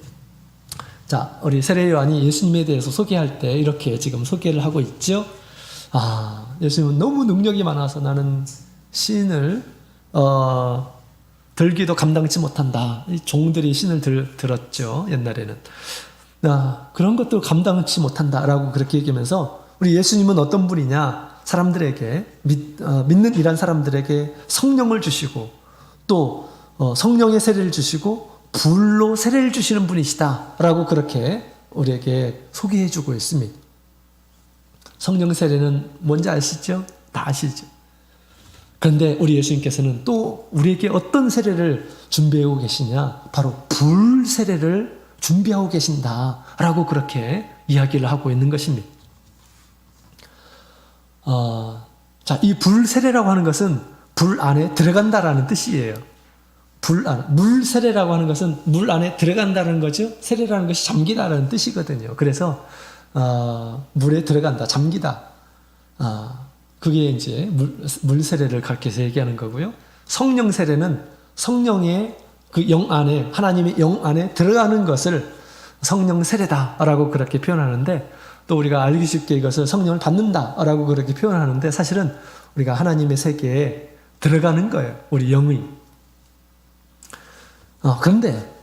자, 우리 세례 요한이 예수님에 대해서 소개할 때 이렇게 지금 소개를 하고 있죠. 예수님은 너무 능력이 많아서 나는 신을 들기도 감당치 못한다. 이 종들이 신을 들었죠. 옛날에는. 그런 것도 감당치 못한다라고 그렇게 얘기하면서 우리 예수님은 어떤 분이냐? 사람들에게 믿는 이란 사람들에게 성령을 주시고 또 성령의 세례를 주시고 불로 세례를 주시는 분이시다라고 그렇게 우리에게 소개해주고 있습니다. 성령 세례는 뭔지 아시죠? 다 아시죠? 그런데 우리 예수님께서는 또 우리에게 어떤 세례를 준비하고 계시냐? 바로 불 세례를 준비하고 계신다라고 그렇게 이야기를 하고 있는 것입니다. 자, 이 불 세례라고 하는 것은 불 안에 들어간다라는 뜻이에요. 물 세례라고 하는 것은 물 안에 들어간다는 거죠. 세례라는 것이 잠기다라는 뜻이거든요. 그래서 물에 들어간다, 잠기다. 그게 이제 물 세례를 가르쳐서 얘기하는 거고요. 성령 세례는 성령의 그 영 안에, 하나님의 영 안에 들어가는 것을 성령 세례다라고 그렇게 표현하는데, 또 우리가 알기 쉽게 이것을 성령을 받는다라고 그렇게 표현하는데, 사실은 우리가 하나님의 세계에 들어가는 거예요. 우리 영이. 그런데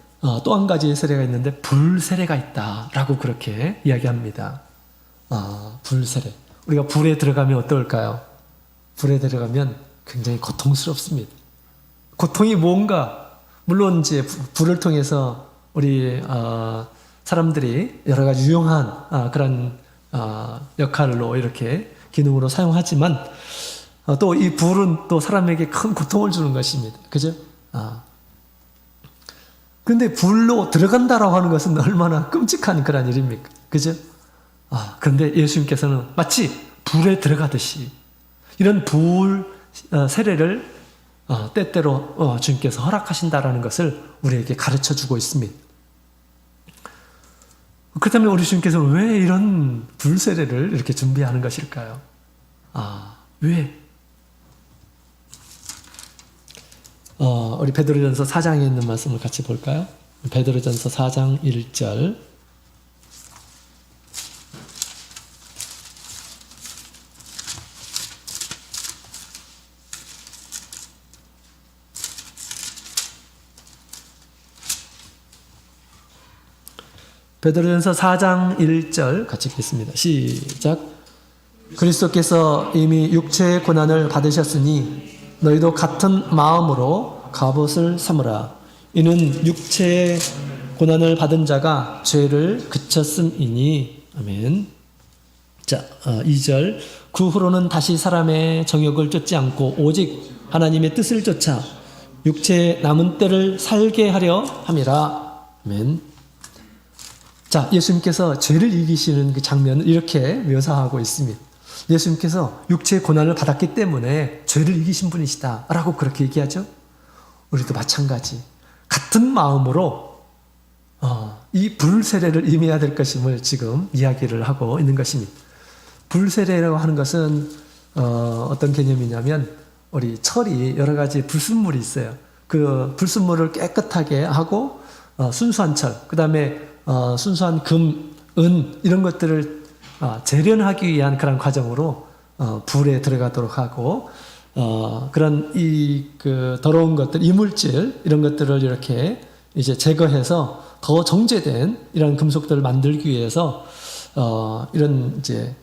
또 한 가지의 세례가 있는데 불 세례가 있다라고 그렇게 이야기합니다. 불 세례. 우리가 불에 들어가면 어떨까요? 불에 들어가면 굉장히 고통스럽습니다. 고통이 뭔가, 물론 이제 불을 통해서 우리 사람들이 여러 가지 유용한 그런 역할로 이렇게 기능으로 사용하지만 또 이 불은 또 사람에게 큰 고통을 주는 것입니다. 그죠? 근데 불로 들어간다라고 하는 것은 얼마나 끔찍한 그런 일입니까? 그죠? 그런데 예수님께서는 마치 불에 들어가듯이 이런 불 세례를 때때로 주님께서 허락하신다라는 것을 우리에게 가르쳐 주고 있습니다. 그렇다면 우리 주님께서는 왜 이런 불 세례를 이렇게 준비하는 것일까요? 왜? 우리 베드로전서 4장에 있는 말씀을 같이 볼까요? 베드로전서 4장 1절. 베드로전서 4장 1절 같이 읽겠습니다. 시작. 그리스도께서 이미 육체의 고난을 받으셨으니 너희도 같은 마음으로 갑옷을 삼으라. 이는 육체의 고난을 받은 자가 죄를 그쳤음이니. 아멘. 자, 2절. 그 후로는 다시 사람의 정욕을 쫓지 않고 오직 하나님의 뜻을 쫓아 육체의 남은 때를 살게 하려 함이라. 아멘. 자, 예수님께서 죄를 이기시는 그 장면을 이렇게 묘사하고 있습니다. 예수님께서 육체의 고난을 받았기 때문에 죄를 이기신 분이시다 라고 그렇게 얘기하죠. 우리도 마찬가지 같은 마음으로 이 불세례를 임해야 될 것임을 지금 이야기를 하고 있는 것입니다. 불세례라고 하는 것은 어떤 개념이냐면 우리 철이 여러 가지 불순물이 있어요. 그 불순물을 깨끗하게 하고 순수한 철, 그 다음에 순수한 금, 은 이런 것들을 재련하기 위한 그런 과정으로 불에 들어가도록 하고 그런 그 더러운 것들, 이물질 이런 것들을 이렇게 이제 제거해서 더 정제된 이런 금속들을 만들기 위해서 이런 이제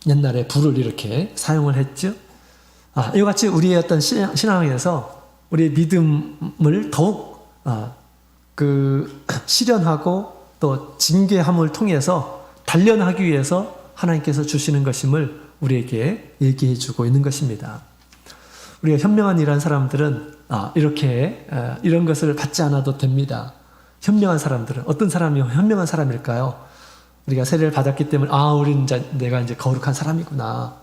옛날에 불을 이렇게 사용을 했죠. 이와 같이 우리의 어떤 신앙에서 우리의 믿음을 더욱 그 실현하고 또 징계함을 통해서 단련하기 위해서 하나님께서 주시는 것임을 우리에게 얘기해 주고 있는 것입니다. 우리가 현명한 일한 사람들은 이렇게 이런 것을 받지 않아도 됩니다. 현명한 사람들은 어떤 사람이 현명한 사람일까요? 우리가 세례를 받았기 때문에 내가 이제 거룩한 사람이구나.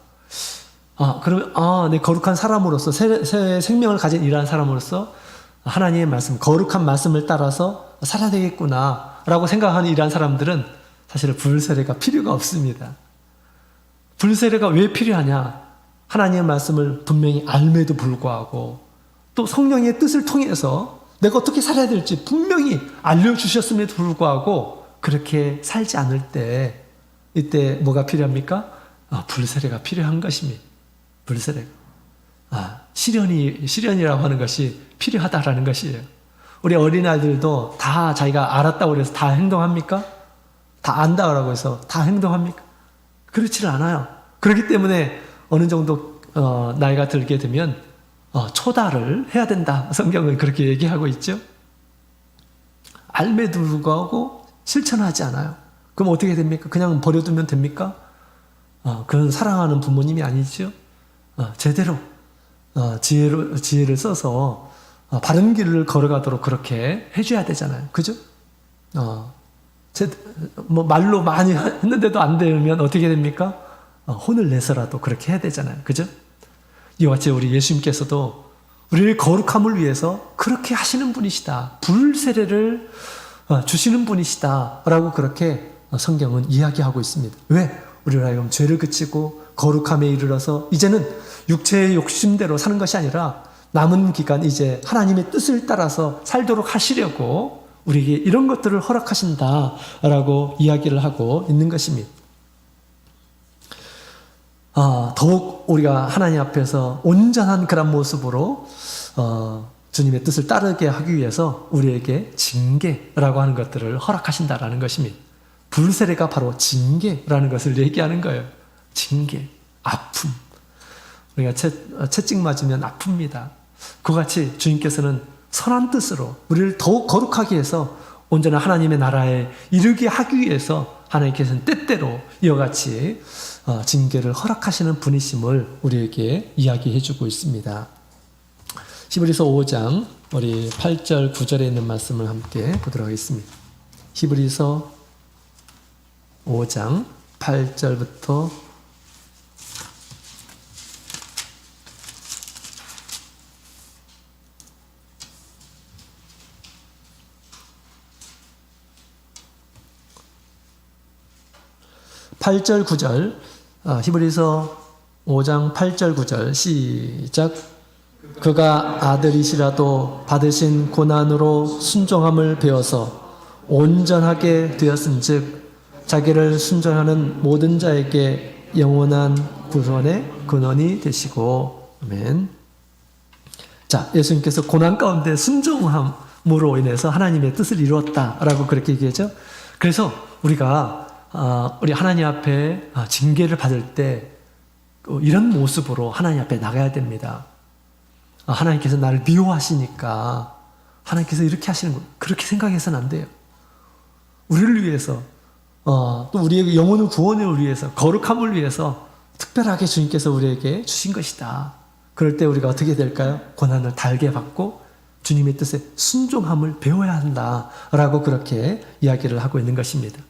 그러면 내 거룩한 사람으로서 새 생명을 가진 이러한 사람으로서 하나님의 말씀, 거룩한 말씀을 따라서 살아야 되겠구나라고 생각하는 이러한 사람들은 사실 불세례가 필요가 없습니다. 불세례가 왜 필요하냐? 하나님의 말씀을 분명히 알매도 불구하고 또 성령의 뜻을 통해서 내가 어떻게 살아야 될지 분명히 알려주셨음에도 불구하고 그렇게 살지 않을 때 이때 뭐가 필요합니까? 불세례가 필요한 것입니다. 불세례가. 시련이라고 하는 것이 필요하다라는 것이에요. 우리 어린아이들도 다 자기가 알았다고 해서 다 행동합니까? 다 안다고 해서 다 행동합니까? 그렇지는 않아요. 그렇기 때문에 어느 정도 나이가 들게 되면 초달을 해야 된다. 성경은 그렇게 얘기하고 있죠. 알매도 불구하고 실천하지 않아요. 그럼 어떻게 됩니까? 그냥 버려두면 됩니까? 그건 사랑하는 부모님이 아니죠. 제대로 지혜를 써서 바른 길을 걸어가도록 그렇게 해줘야 되잖아요. 그죠? 말로 많이 했는데도 안 되면 어떻게 됩니까? 혼을 내서라도 그렇게 해야 되잖아요. 그죠? 이와 같이 우리 예수님께서도 우리를 거룩함을 위해서 그렇게 하시는 분이시다. 불세례를 주시는 분이시다. 라고 그렇게 성경은 이야기하고 있습니다. 왜? 우리를 하여금 죄를 그치고 거룩함에 이르러서 이제는 육체의 욕심대로 사는 것이 아니라 남은 기간 이제 하나님의 뜻을 따라서 살도록 하시려고 우리에게 이런 것들을 허락하신다라고 이야기를 하고 있는 것입니다. 더욱 우리가 하나님 앞에서 온전한 그런 모습으로 주님의 뜻을 따르게 하기 위해서 우리에게 징계라고 하는 것들을 허락하신다라는 것입니다. 불세례가 바로 징계라는 것을 얘기하는 거예요. 징계, 아픔. 우리가 채찍 맞으면 아픕니다. 그와 같이 주님께서는 선한 뜻으로 우리를 더욱 거룩하게 해서 온전한 하나님의 나라에 이르게 하기 위해서 하나님께서는 때때로 이와 같이 징계를 허락하시는 분이심을 우리에게 이야기해 주고 있습니다. 히브리서 5장 우리 8절 9절에 있는 말씀을 함께 보도록 하겠습니다. 히브리서 5장 8절부터 8절 9절 히브리서 5장 8절 9절 시작. 그가 아들이시라도 받으신 고난으로 순종함을 배워서 온전하게 되었은즉 자기를 순종하는 모든 자에게 영원한 구원의 근원이 되시고. 아멘. 자, 예수님께서 고난 가운데 순종함으로 인해서 하나님의 뜻을 이루었다라고 그렇게 얘기하죠. 그래서 우리 하나님 앞에 징계를 받을 때 이런 모습으로 하나님 앞에 나가야 됩니다. 하나님께서 나를 미워하시니까 하나님께서 이렇게 하시는 거 그렇게 생각해서는 안 돼요. 우리를 위해서 또 우리에게 영혼의 구원을 위해서 거룩함을 위해서 특별하게 주님께서 우리에게 주신 것이다. 그럴 때 우리가 어떻게 될까요? 고난을 달게 받고 주님의 뜻에 순종함을 배워야 한다라고 그렇게 이야기를 하고 있는 것입니다.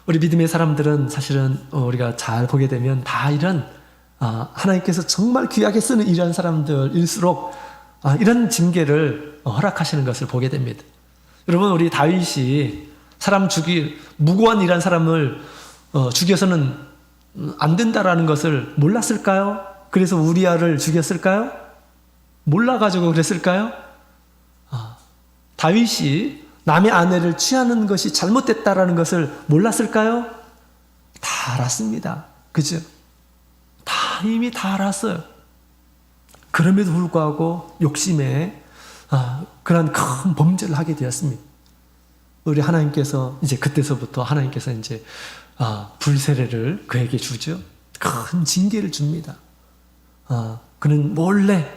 우리 믿음의 사람들은 사실은 우리가 잘 보게 되면 다 이런 하나님께서 정말 귀하게 쓰는 이런 사람들일수록 이런 징계를 허락하시는 것을 보게 됩니다. 여러분, 우리 다윗이 무고한 이런 사람을 죽여서는 안 된다라는 것을 몰랐을까요? 그래서 우리아를 죽였을까요? 몰라가지고 그랬을까요? 다윗이 남의 아내를 취하는 것이 잘못됐다라는 것을 몰랐을까요? 다 알았습니다. 그죠? 이미 다 알았어요. 그럼에도 불구하고 욕심에 그런 큰 범죄를 하게 되었습니다. 우리 하나님께서 이제 그때서부터 하나님께서 이제 불세례를 그에게 주죠. 큰 징계를 줍니다. 그는 몰래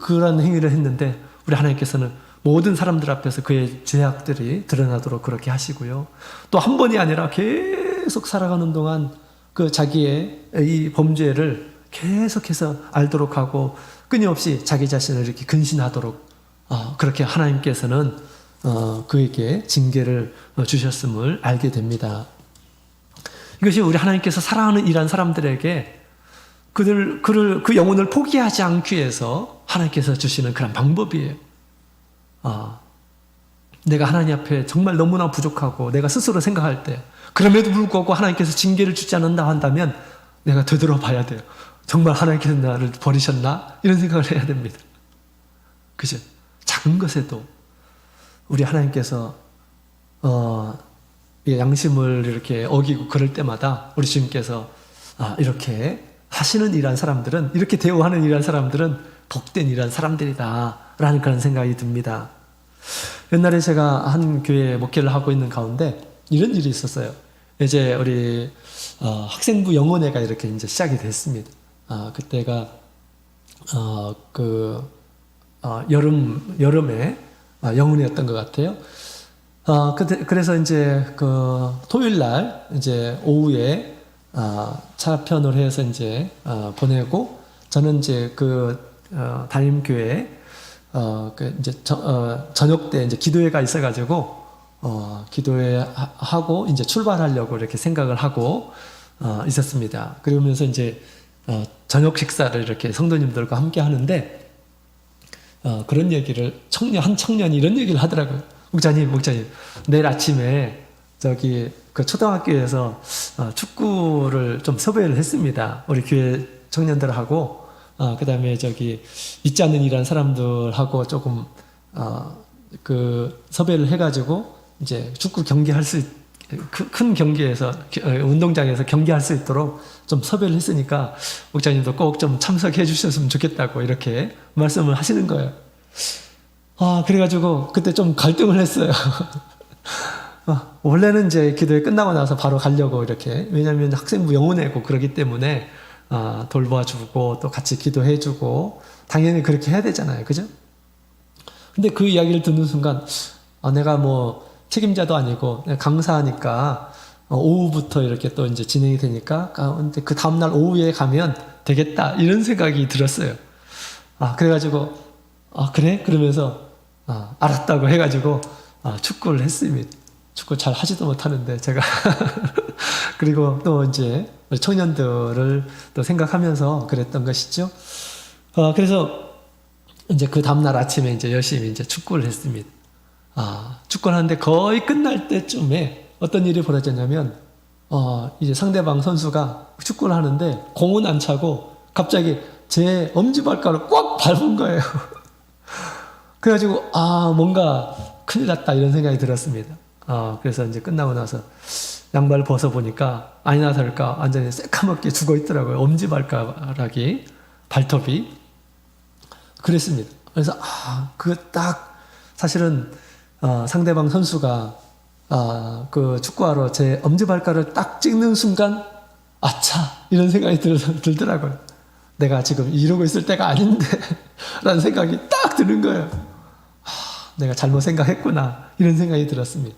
그런 행위를 했는데 우리 하나님께서는 모든 사람들 앞에서 그의 죄악들이 드러나도록 그렇게 하시고요. 또 한 번이 아니라 계속 살아가는 동안 그 자기의 이 범죄를 계속해서 알도록 하고 끊임없이 자기 자신을 이렇게 근신하도록 그렇게 하나님께서는 그에게 징계를 주셨음을 알게 됩니다. 이것이 우리 하나님께서 사랑하는 이란 사람들에게 그 영혼을 포기하지 않기 위해서 하나님께서 주시는 그런 방법이에요. 내가 하나님 앞에 정말 너무나 부족하고 내가 스스로 생각할 때 그럼에도 불구하고 하나님께서 징계를 주지 않는다 한다면 내가 되돌아봐야 돼요. 정말 하나님께서 나를 버리셨나? 이런 생각을 해야 됩니다. 그죠? 작은 것에도 우리 하나님께서 양심을 이렇게 어기고 그럴 때마다 우리 주님께서 이렇게 하시는 일한 사람들은, 이렇게 대우하는 일한 사람들은 복된 일한 사람들이다 라는 그런 생각이 듭니다. 옛날에 제가 한 교회에 목회를 하고 있는 가운데 이런 일이 있었어요. 이제 우리 학생부 영어회가 이렇게 이제 시작이 됐습니다. 그때가 여름에 영혼회였던 것 같아요. 그래서 이제 그 토요일 날 이제 오후에 차편으로 해서 이제 보내고, 저는 이제 담임 교회 이제 저녁 때 이제 기도회가 있어가지고 기도회 하고 이제 출발하려고 이렇게 생각을 하고 있었습니다. 그러면서 이제 저녁 식사를 이렇게 성도님들과 함께 하는데 그런 얘기를 한 청년이 이런 얘기를 하더라고요. 목사님, 내일 아침에 저기 그 초등학교에서 축구를 좀 섭외를 했습니다. 우리 교회 청년들하고 그 다음에 저기 믿지 않는 일한 사람들하고 조금 그 섭외를 해가지고 이제 축구 경기할 수 큰 경기에서 운동장에서 경기할 수 있도록 좀 섭외를 했으니까 목사님도 꼭 좀 참석해 주셨으면 좋겠다고 이렇게 말씀을 하시는 거예요. 그래가지고 그때 좀 갈등을 했어요. 원래는 이제 기도회 끝나고 나서 바로 가려고 이렇게, 왜냐하면 학생부 영혼회고 그러기 때문에 돌봐주고 또 같이 기도해주고 당연히 그렇게 해야 되잖아요, 그죠? 근데 그 이야기를 듣는 순간 내가 뭐 책임자도 아니고 강사하니까 오후부터 이렇게 또 이제 진행이 되니까 근데 그 다음날 오후에 가면 되겠다 이런 생각이 들었어요. 그래가지고 그래? 그러면서 알았다고 해가지고 축구를 했습니다. 축구 잘 하지도 못하는데 제가 그리고 또 이제 청년들을 또 생각하면서 그랬던 것이죠. 그래서 이제 그 다음날 아침에 이제 열심히 이제 축구를 했습니다. 축구를 하는데 거의 끝날 때쯤에 어떤 일이 벌어졌냐면 이제 상대방 선수가 축구를 하는데 공은 안 차고 갑자기 제 엄지발가락을 꽉 밟은 거예요. 그래가지고 뭔가 큰일 났다 이런 생각이 들었습니다. 그래서 이제 끝나고 나서 양발을 벗어보니까 아니나 다를까 완전히 새까맣게 죽어 있더라고요. 엄지발가락이, 발톱이. 그랬습니다. 그래서 사실은 상대방 선수가 그 축구하러 제 엄지발가락을 딱 찍는 순간 아차 이런 생각이 들더라고요. 내가 지금 이러고 있을 때가 아닌데 라는 생각이 딱 드는 거예요. 내가 잘못 생각했구나 이런 생각이 들었습니다.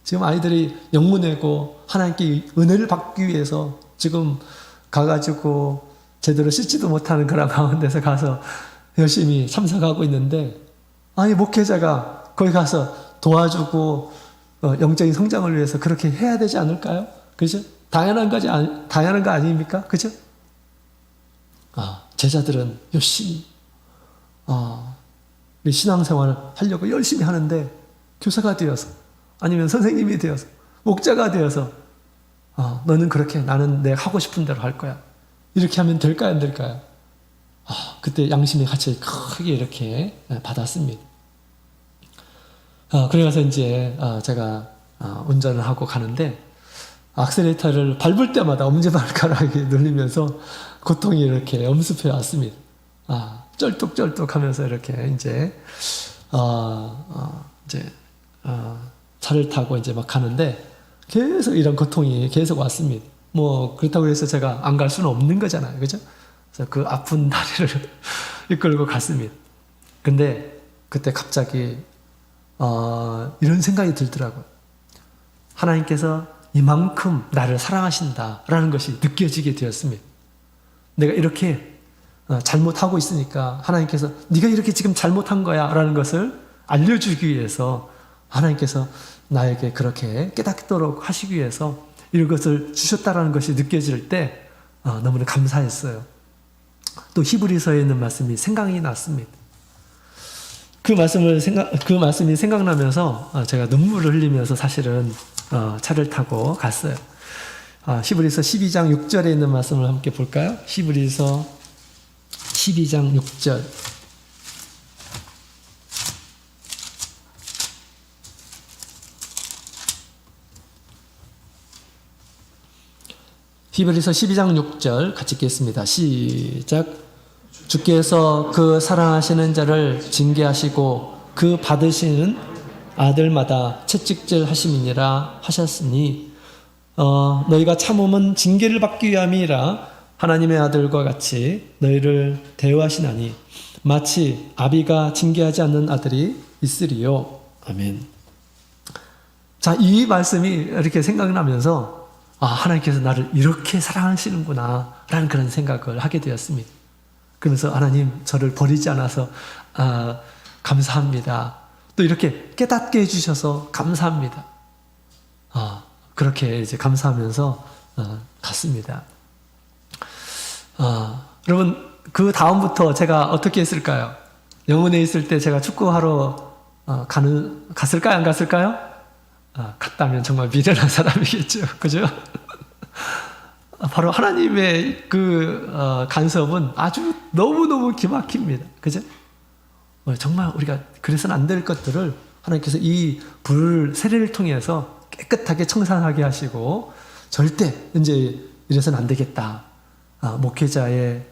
지금 아이들이 영문회고 하나님께 은혜를 받기 위해서 지금 가가지고 제대로 씻지도 못하는 그런 가운데서 가서 열심히 참석하고 있는데, 목회자가 거기 가서 도와주고 영적인 성장을 위해서 그렇게 해야 되지 않을까요? 그죠? 당연한 거 아닙니까? 그죠? 제자들은 열심히 신앙생활을 하려고 열심히 하는데 교사가 되어서 아니면 선생님이 되어서 목자가 되어서 너는 그렇게, 나는 내가 하고 싶은 대로 할 거야. 이렇게 하면 될까요? 안 될까요? 그때 양심의 가치를 크게 이렇게 받았습니다. 그래서 이제 제가 운전을 하고 가는데 악셀레이터를 밟을 때마다 엄지발가락이 눌리면서 고통이 이렇게 엄습해 왔습니다. 쩔뚝쩔뚝 하면서 이렇게 이제 차를 타고 이제 막 가는데 계속 이런 고통이 계속 왔습니다. 뭐 그렇다고 해서 제가 안 갈 수는 없는 거잖아요, 그죠? 그래서 그 아픈 다리를 이끌고 갔습니다. 근데 그때 갑자기 이런 생각이 들더라고요. 하나님께서 이만큼 나를 사랑하신다라는 것이 느껴지게 되었습니다. 내가 이렇게 잘못하고 있으니까 하나님께서 네가 이렇게 지금 잘못한 거야 라는 것을 알려주기 위해서 하나님께서 나에게 그렇게 깨닫도록 하시기 위해서 이것을 주셨다라는 것이 느껴질 때 너무나 감사했어요. 또 히브리서에 있는 말씀이 생각이 났습니다. 그 말씀이 생각나면서 제가 눈물을 흘리면서 사실은 차를 타고 갔어요. 히브리서 12장 6절에 있는 말씀을 함께 볼까요? 히브리서 12장 6절. 히브리서 12장 6절 같이 읽겠습니다. 시작. 주께서 그 사랑하시는 자를 징계하시고 그 받으시는 아들마다 채찍질 하심이니라 하셨으니 너희가 참음은 징계를 받기 위함이라 하나님의 아들과 같이 너희를 대우하시나니 마치 아비가 징계하지 않는 아들이 있으리요. 아멘. 자, 이 말씀이 이렇게 생각나면서 하나님께서 나를 이렇게 사랑하시는구나 라는 그런 생각을 하게 되었습니다. 그러면서 하나님 저를 버리지 않아서 감사합니다. 또 이렇게 깨닫게 해주셔서 감사합니다. 그렇게 이제 감사하면서 갔습니다. 여러분 그 다음부터 제가 어떻게 했을까요? 영혼에 있을 때 제가 축구하러 갔을까요? 안 갔을까요? 갔다면 정말 미련한 사람이겠죠. 그죠? 바로 하나님의 그 간섭은 아주 너무너무 기막힙니다. 그죠? 정말 우리가 그래서는 안 될 것들을 하나님께서 이 불 세례를 통해서 깨끗하게 청산하게 하시고 절대 이제 이래서는 안 되겠다. 목회자의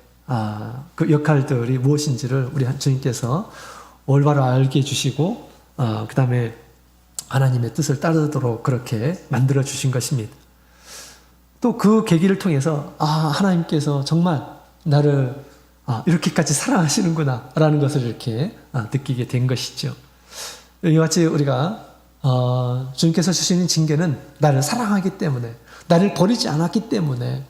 그 역할들이 무엇인지를 우리 주님께서 올바로 알게 해주시고 그 다음에 하나님의 뜻을 따르도록 그렇게 만들어 주신 것입니다. 또 그 계기를 통해서 하나님께서 정말 나를 이렇게까지 사랑하시는구나 라는 것을 이렇게 느끼게 된 것이죠. 이와 같이 우리가 주님께서 주시는 징계는 나를 사랑하기 때문에, 나를 버리지 않았기 때문에,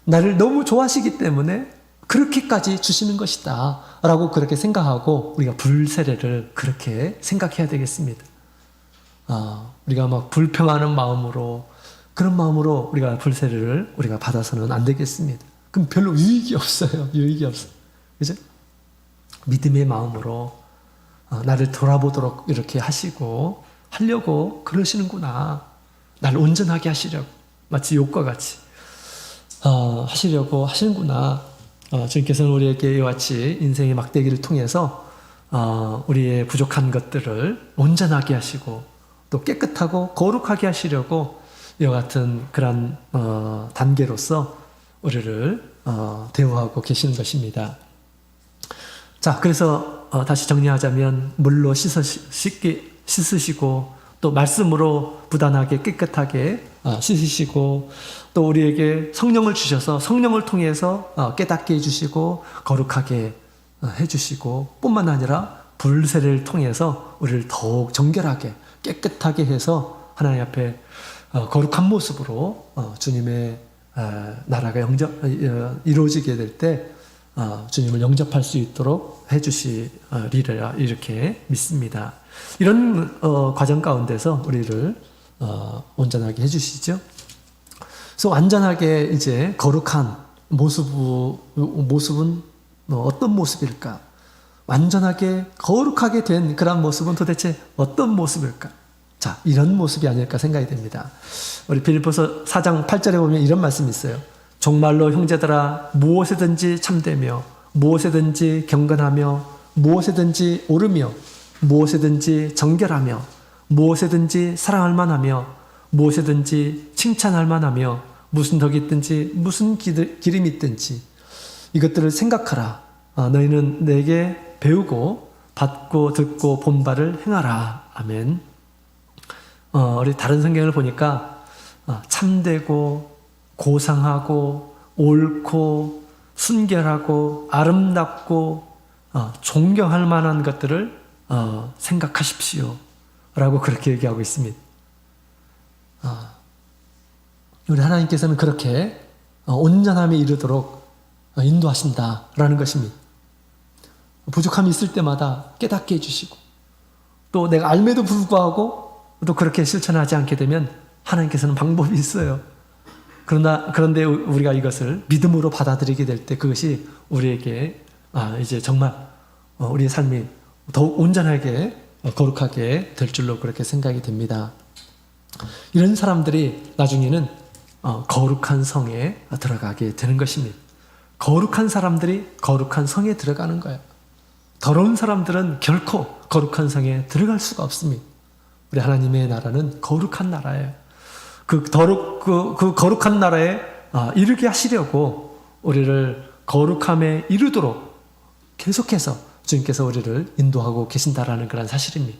나를 너무 좋아하시기 때문에 그렇게까지 주시는 것이다 라고 그렇게 생각하고 우리가 불세례를 그렇게 생각해야 되겠습니다. 우리가 막 불평하는 마음으로, 그런 마음으로 우리가 불세례를 우리가 받아서는 안 되겠습니다. 그럼 별로 유익이 없어요. 유익이 없어요. 그죠? 믿음의 마음으로 나를 돌아보도록 이렇게 하려고 그러시는구나. 나를 온전하게 하시려고. 마치 욥과 같이 하시려고 하시는구나. 주님께서는 우리에게 이와 같이 인생의 막대기를 통해서 우리의 부족한 것들을 온전하게 하시고 또 깨끗하고 거룩하게 하시려고 이와 같은 그런 단계로서 우리를 대우하고 계시는 것입니다. 자, 그래서 다시 정리하자면 물로 씻으시고 또 말씀으로 부단하게 깨끗하게 씻으시고 또 우리에게 성령을 주셔서 성령을 통해서 깨닫게 해주시고 거룩하게 해주시고 뿐만 아니라 불세례를 통해서 우리를 더욱 정결하게 깨끗하게 해서 하나님 앞에 거룩한 모습으로 주님의 나라가 이루어지게 될 때 주님을 영접할 수 있도록 해주시리라 이렇게 믿습니다. 이런 과정 가운데서 우리를 온전하게 해주시죠. 그래서 완전하게 이제 거룩한 모습은 어떤 모습일까? 완전하게 거룩하게 된 그런 모습은 도대체 어떤 모습일까? 자, 이런 모습이 아닐까 생각이 됩니다. 우리 빌립보서 4장 8절에 보면 이런 말씀이 있어요. 정말로 형제들아 무엇에든지 참되며 무엇에든지 경건하며 무엇에든지 오르며 무엇에든지 정결하며 무엇에든지 사랑할 만하며 무엇에든지 칭찬할 만하며 무슨 덕이 있든지 무슨 기름이 있든지 이것들을 생각하라. 너희는 내게 배우고 받고 듣고 본 바를 행하라. 아멘. 우리 다른 성경을 보니까 참되고 고상하고 옳고 순결하고 아름답고 존경할 만한 것들을 생각하십시오 라고 그렇게 얘기하고 있습니다. 우리 하나님께서는 그렇게 온전함에 이르도록 인도하신다라는 것입니다. 부족함이 있을 때마다 깨닫게 해주시고 또 내가 알매도 불구하고 또 그렇게 실천하지 않게 되면 하나님께서는 방법이 있어요. 그런데 우리가 이것을 믿음으로 받아들이게 될 때 그것이 우리에게 이제 정말 우리의 삶이 더욱 온전하게 거룩하게 될 줄로 그렇게 생각이 됩니다. 이런 사람들이 나중에는 거룩한 성에 들어가게 되는 것입니다. 거룩한 사람들이 거룩한 성에 들어가는 거예요. 더러운 사람들은 결코 거룩한 성에 들어갈 수가 없습니다. 우리 하나님의 나라는 거룩한 나라예요. 그 거룩한 나라에 이르게 하시려고 우리를 거룩함에 이르도록 계속해서 주님께서 우리를 인도하고 계신다라는 그런 사실입니다.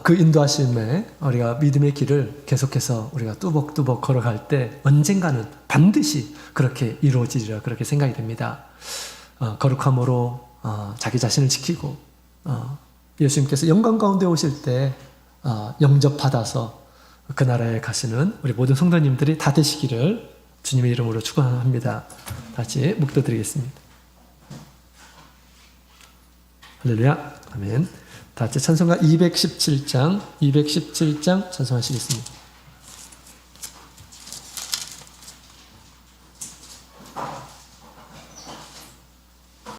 그 인도하심에 우리가 믿음의 길을 계속해서 우리가 뚜벅뚜벅 걸어갈 때 언젠가는 반드시 그렇게 이루어지리라 그렇게 생각이 됩니다. 거룩함으로 자기 자신을 지키고 예수님께서 영광 가운데 오실 때 영접받아서 그 나라에 가시는 우리 모든 성도님들이 다 되시기를 주님의 이름으로 축원합니다. 다시 묵도드리겠습니다. 할렐루야. 아멘. 다 같이 찬송가 217장 찬송하시겠습니다.